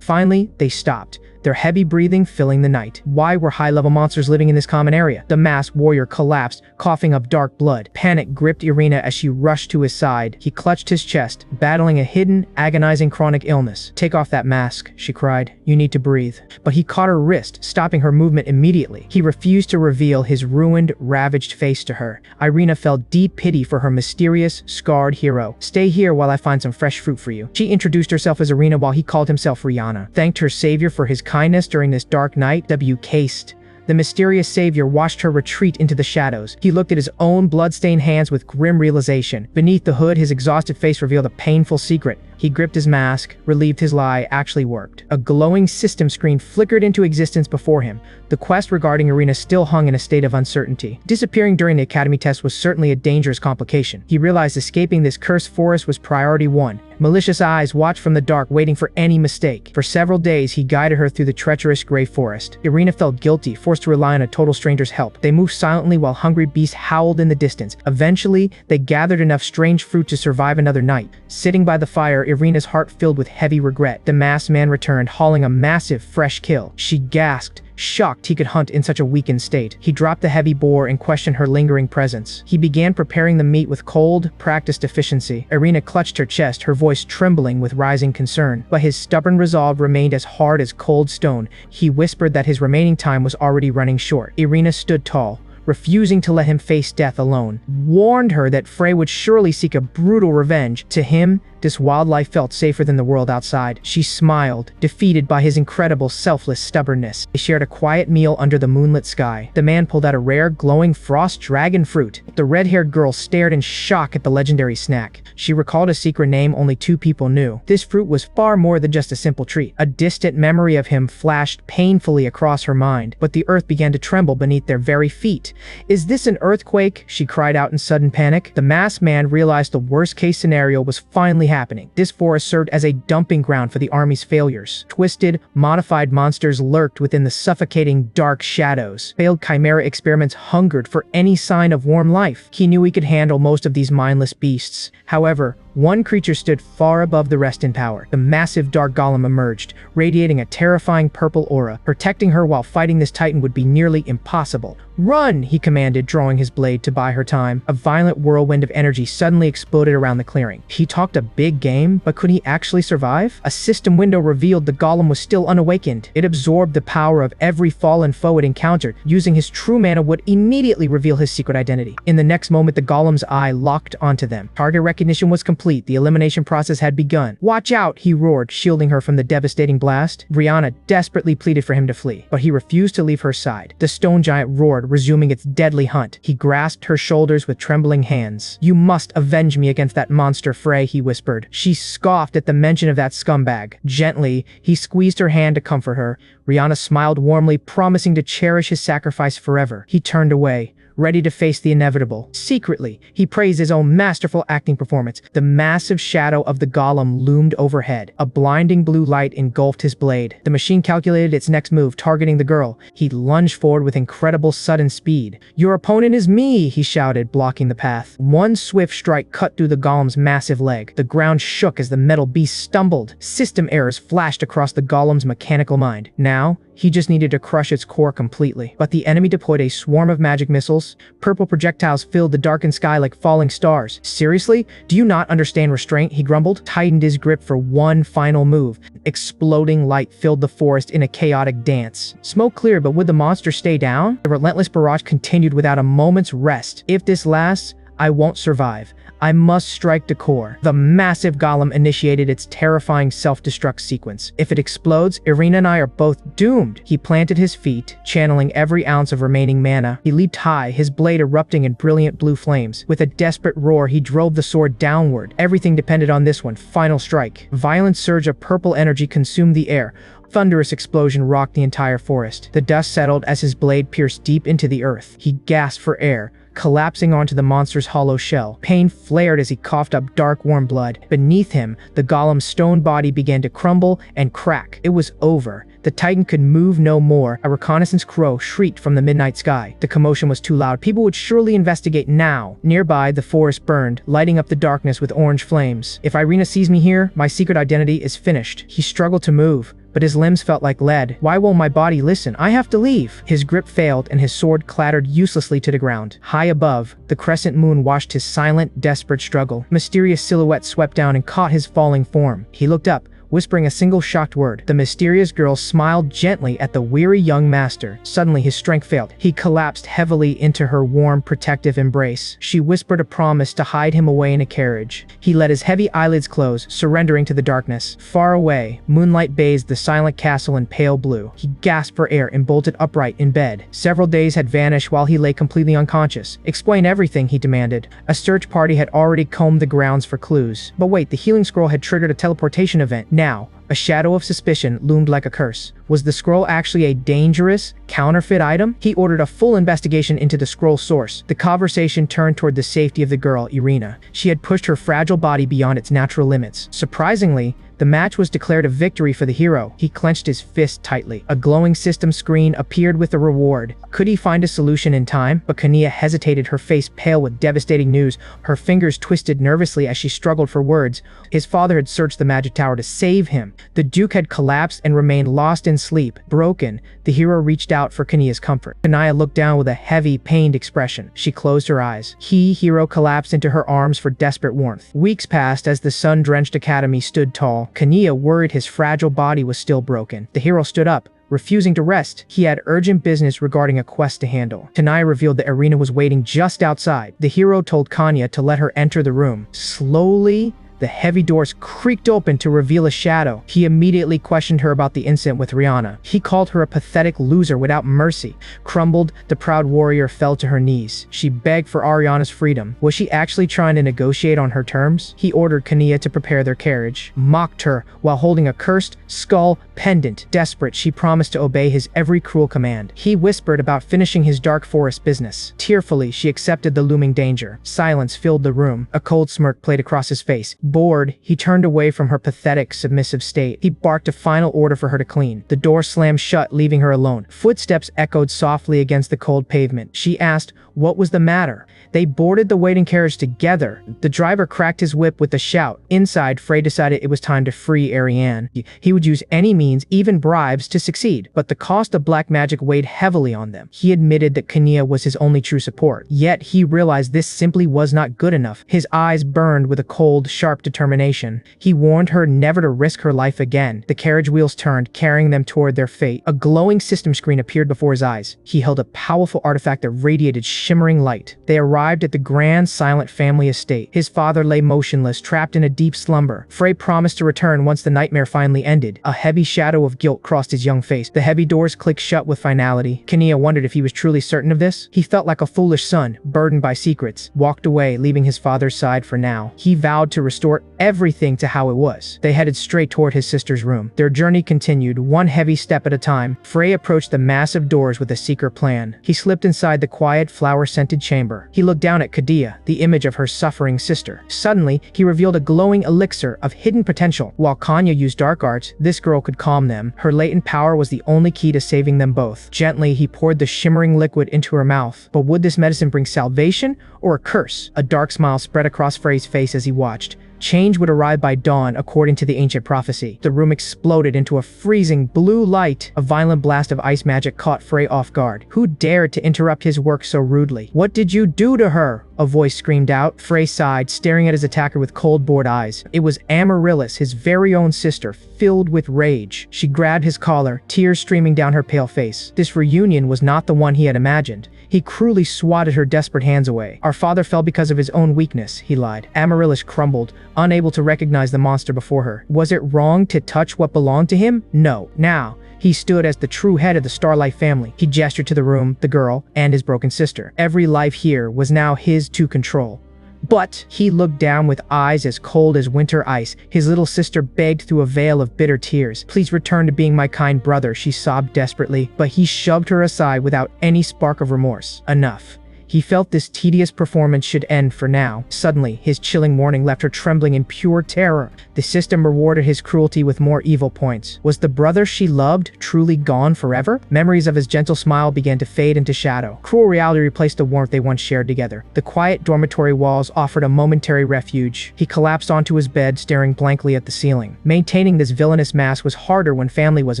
Finally, they stopped. their heavy breathing filling the night. Why were high-level monsters living in this common area? The masked warrior collapsed, coughing up dark blood. Panic gripped Irina as she rushed to his side. He clutched his chest, battling a hidden, agonizing chronic illness. "Take off that mask," she cried. "You need to breathe." But he caught her wrist, stopping her movement immediately. He refused to reveal his ruined, ravaged face to her. Irina felt deep pity for her mysterious, scarred hero. "Stay here while I find some fresh fruit for you." She introduced herself as Irina while he called himself Rihanna. Thanked her savior for his kindness during this dark night. W. cased. The mysterious savior watched her retreat into the shadows. He looked at his own blood-stained hands with grim realization. Beneath the hood, his exhausted face revealed a painful secret. He gripped his mask, relieved his lie actually worked. A glowing system screen flickered into existence before him. The quest regarding Irina still hung in a state of uncertainty. Disappearing during the academy test was certainly a dangerous complication. He realized escaping this cursed forest was priority one. Malicious eyes watched from the dark, waiting for any mistake. For several days, he guided her through the treacherous gray forest. Irina felt guilty, forced to rely on a total stranger's help. They moved silently while hungry beasts howled in the distance. Eventually, they gathered enough strange fruit to survive another night. Sitting by the fire, Irina's heart filled with heavy regret. The masked man returned, hauling a massive, fresh kill. She gasped, shocked he could hunt in such a weakened state. He dropped the heavy boar and questioned her lingering presence. He began preparing the meat with cold, practiced efficiency. Irina clutched her chest, her voice trembling with rising concern. But his stubborn resolve remained as hard as cold stone. He whispered that his remaining time was already running short. Irina stood tall, refusing to let him face death alone, warned her that Frey would surely seek a brutal revenge. To him, this wildlife felt safer than the world outside. She smiled, defeated by his incredible, selfless stubbornness. They shared a quiet meal under the moonlit sky. The man pulled out a rare, glowing frost dragon fruit. The red-haired girl stared in shock at the legendary snack. She recalled a secret name only two people knew. This fruit was far more than just a simple treat. A distant memory of him flashed painfully across her mind, but the earth began to tremble beneath their very feet. "Is this an earthquake?" she cried out in sudden panic. The masked man realized the worst-case scenario was finally happening. This forest served as a dumping ground for the army's failures. Twisted, modified monsters lurked within the suffocating dark shadows. Failed chimera experiments hungered for any sign of warm life. He knew he could handle most of these mindless beasts. However, one creature stood far above the rest in power. The massive dark golem emerged, radiating a terrifying purple aura. Protecting her while fighting this titan would be nearly impossible. "Run!" he commanded, drawing his blade to buy her time. A violent whirlwind of energy suddenly exploded around the clearing. He talked a big game, but could he actually survive? A system window revealed the golem was still unawakened. It absorbed the power of every fallen foe it encountered. Using his true mana would immediately reveal his secret identity. In the next moment, the golem's eye locked onto them. Target recognition was complete. The elimination process had begun. "Watch out!" he roared, shielding her from the devastating blast. Rihanna desperately pleaded for him to flee, but he refused to leave her side. The stone giant roared, resuming its deadly hunt. He grasped her shoulders with trembling hands. "You must avenge me against that monster, Frey," he whispered. She scoffed at the mention of that scumbag. Gently, he squeezed her hand to comfort her. Rihanna smiled warmly, promising to cherish his sacrifice forever. He turned away, ready to face the inevitable. Secretly, he praised his own masterful acting performance. The massive shadow of the golem loomed overhead. A blinding blue light engulfed his blade. The machine calculated its next move, targeting the girl. He lunged forward with incredible sudden speed. "Your opponent is me!" he shouted, blocking the path. One swift strike cut through the golem's massive leg. The ground shook as the metal beast stumbled. System errors flashed across the golem's mechanical mind. Now, he just needed to crush its core completely. But the enemy deployed a swarm of magic missiles. Purple projectiles filled the darkened sky like falling stars. "Seriously? Do you not understand restraint?" he grumbled, tightened his grip for one final move. Exploding light filled the forest in a chaotic dance. Smoke cleared, but would the monster stay down? The relentless barrage continued without a moment's rest. "If this lasts, I won't survive. I must strike the core." The massive golem initiated its terrifying self-destruct sequence. "If it explodes, Irina and I are both doomed." He planted his feet, channeling every ounce of remaining mana. He leaped high, his blade erupting in brilliant blue flames. With a desperate roar, he drove the sword downward. Everything depended on this one final strike. A violent surge of purple energy consumed the air. Thunderous explosion rocked the entire forest. The dust settled as his blade pierced deep into the earth. He gasped for air, collapsing onto the monster's hollow shell. Pain flared as he coughed up dark, warm blood. Beneath him, the golem's stone body began to crumble and crack. It was over. The titan could move no more. A reconnaissance crow shrieked from the midnight sky. The commotion was too loud. People would surely investigate now. Nearby, the forest burned, lighting up the darkness with orange flames. "If Irina sees me here, my secret identity is finished." He struggled to move, but his limbs felt like lead. Why won't my body listen? I have to leave. His grip failed and his sword clattered uselessly to the ground. High above, the crescent moon watched his silent, desperate struggle. Mysterious silhouette swept down and caught his falling form. He looked up, whispering a single shocked word. The mysterious girl smiled gently at the weary young master. Suddenly his strength failed. He collapsed heavily into her warm, protective embrace. She whispered a promise to hide him away in a carriage. He let his heavy eyelids close, surrendering to the darkness. Far away, moonlight bathed the silent castle in pale blue. He gasped for air and bolted upright in bed. Several days had vanished while he lay completely unconscious. Explain everything, he demanded. A search party had already combed the grounds for clues. But wait, the healing scroll had triggered a teleportation event. Now, a shadow of suspicion loomed like a curse. Was the scroll actually a dangerous, counterfeit item? He ordered a full investigation into the scroll's source. The conversation turned toward the safety of the girl, Irina. She had pushed her fragile body beyond its natural limits. Surprisingly, the match was declared a victory for the hero. He clenched his fist tightly. A glowing system screen appeared with a reward. Could he find a solution in time? But Kania hesitated, her face pale with devastating news. Her fingers twisted nervously as she struggled for words. His father had searched the magic tower to save him. The Duke had collapsed and remained lost in sleep. Broken, the hero reached out for Kania's comfort. Kania looked down with a heavy, pained expression. She closed her eyes. Hero collapsed into her arms for desperate warmth. Weeks passed as the sun-drenched academy stood tall. Kania worried his fragile body was still broken. The hero stood up, refusing to rest. He had urgent business regarding a quest to handle. Kania revealed that Irina was waiting just outside. The hero told Kania to let her enter the room. Slowly, the heavy doors creaked open to reveal a shadow. He immediately questioned her about the incident with Rihanna. He called her a pathetic loser without mercy. Crumbled, the proud warrior fell to her knees. She begged for Ariana's freedom. Was she actually trying to negotiate on her terms? He ordered Kania to prepare their carriage, mocked her while holding a cursed skull pendant. Desperate, she promised to obey his every cruel command. He whispered about finishing his dark forest business. Tearfully, she accepted the looming danger. Silence filled the room. A cold smirk played across his face. Bored, he turned away from her pathetic, submissive state. He barked a final order for her to clean. The door slammed shut, leaving her alone. Footsteps echoed softly against the cold pavement. She asked, what was the matter? They boarded the waiting carriage together. The driver cracked his whip with a shout. Inside, Frey decided it was time to free Ariane. He would use any means, even bribes, to succeed. But the cost of black magic weighed heavily on them. He admitted that Kania was his only true support. Yet he realized this simply was not good enough. His eyes burned with a cold, sharp determination. He warned her never to risk her life again. The carriage wheels turned, carrying them toward their fate. A glowing system screen appeared before his eyes. He held a powerful artifact that radiated shimmering light. They arrived at the grand, silent family estate. His father lay motionless, trapped in a deep slumber. Frey promised to return once the nightmare finally ended. A heavy shadow of guilt crossed his young face. The heavy doors clicked shut with finality. Kania wondered if he was truly certain of this. He felt like a foolish son, burdened by secrets. Walked away, leaving his father's side for now. He vowed to restore everything to how it was. They headed straight toward his sister's room. Their journey continued, one heavy step at a time. Frey approached the massive doors with a secret plan. He slipped inside the quiet, flower-scented chamber. He looked down at Kadia, the image of her suffering sister. Suddenly, he revealed a glowing elixir of hidden potential. While Kanya used dark arts, this girl could calm them. Her latent power was the only key to saving them both. Gently, he poured the shimmering liquid into her mouth. But would this medicine bring salvation or a curse? A dark smile spread across Frey's face as he watched. Change would arrive by dawn, according to the ancient prophecy. The room exploded into a freezing blue light. A violent blast of ice magic caught Frey off guard. Who dared to interrupt his work so rudely? What did you do to her? A voice screamed out. Frey sighed, staring at his attacker with cold, bored eyes. It was Amaryllis, his very own sister, filled with rage. She grabbed his collar, tears streaming down her pale face. This reunion was not the one he had imagined. He cruelly swatted her desperate hands away. Our father fell because of his own weakness, he lied. Amaryllis crumbled, unable to recognize the monster before her. Was it wrong to touch what belonged to him? No. Now, he stood as the true head of the Starlight family. He gestured to the room, the girl, and his broken sister. Every life here was now his to control. But he looked down with eyes as cold as winter ice. His little sister begged through a veil of bitter tears. Please return to being my kind brother, she sobbed desperately. But he shoved her aside without any spark of remorse. Enough. He felt this tedious performance should end for now. Suddenly, his chilling warning left her trembling in pure terror. The system rewarded his cruelty with more evil points. Was the brother she loved truly gone forever? Memories of his gentle smile began to fade into shadow. Cruel reality replaced the warmth they once shared together. The quiet dormitory walls offered a momentary refuge. He collapsed onto his bed, staring blankly at the ceiling. Maintaining this villainous mask was harder when family was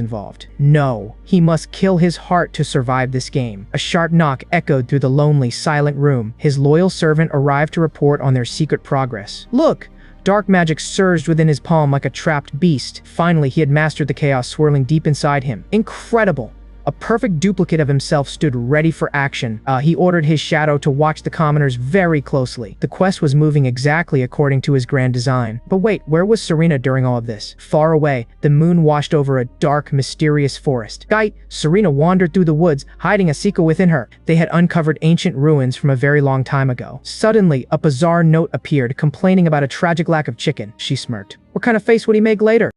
involved. No, he must kill his heart to survive this game. A sharp knock echoed through the lonely, silent room. His loyal servant arrived to report on their secret progress. Look! Dark magic surged within his palm like a trapped beast. Finally, he had mastered the chaos swirling deep inside him. Incredible! A perfect duplicate of himself stood ready for action. He ordered his shadow to watch the commoners very closely. The quest was moving exactly according to his grand design. But wait, where was Serena during all of this? Far away, the moon washed over a dark, mysterious forest. Serena wandered through the woods, hiding a secret within her. They had uncovered ancient ruins from a very long time ago. Suddenly, a bizarre note appeared, complaining about a tragic lack of chicken. She smirked. What kind of face would he make later?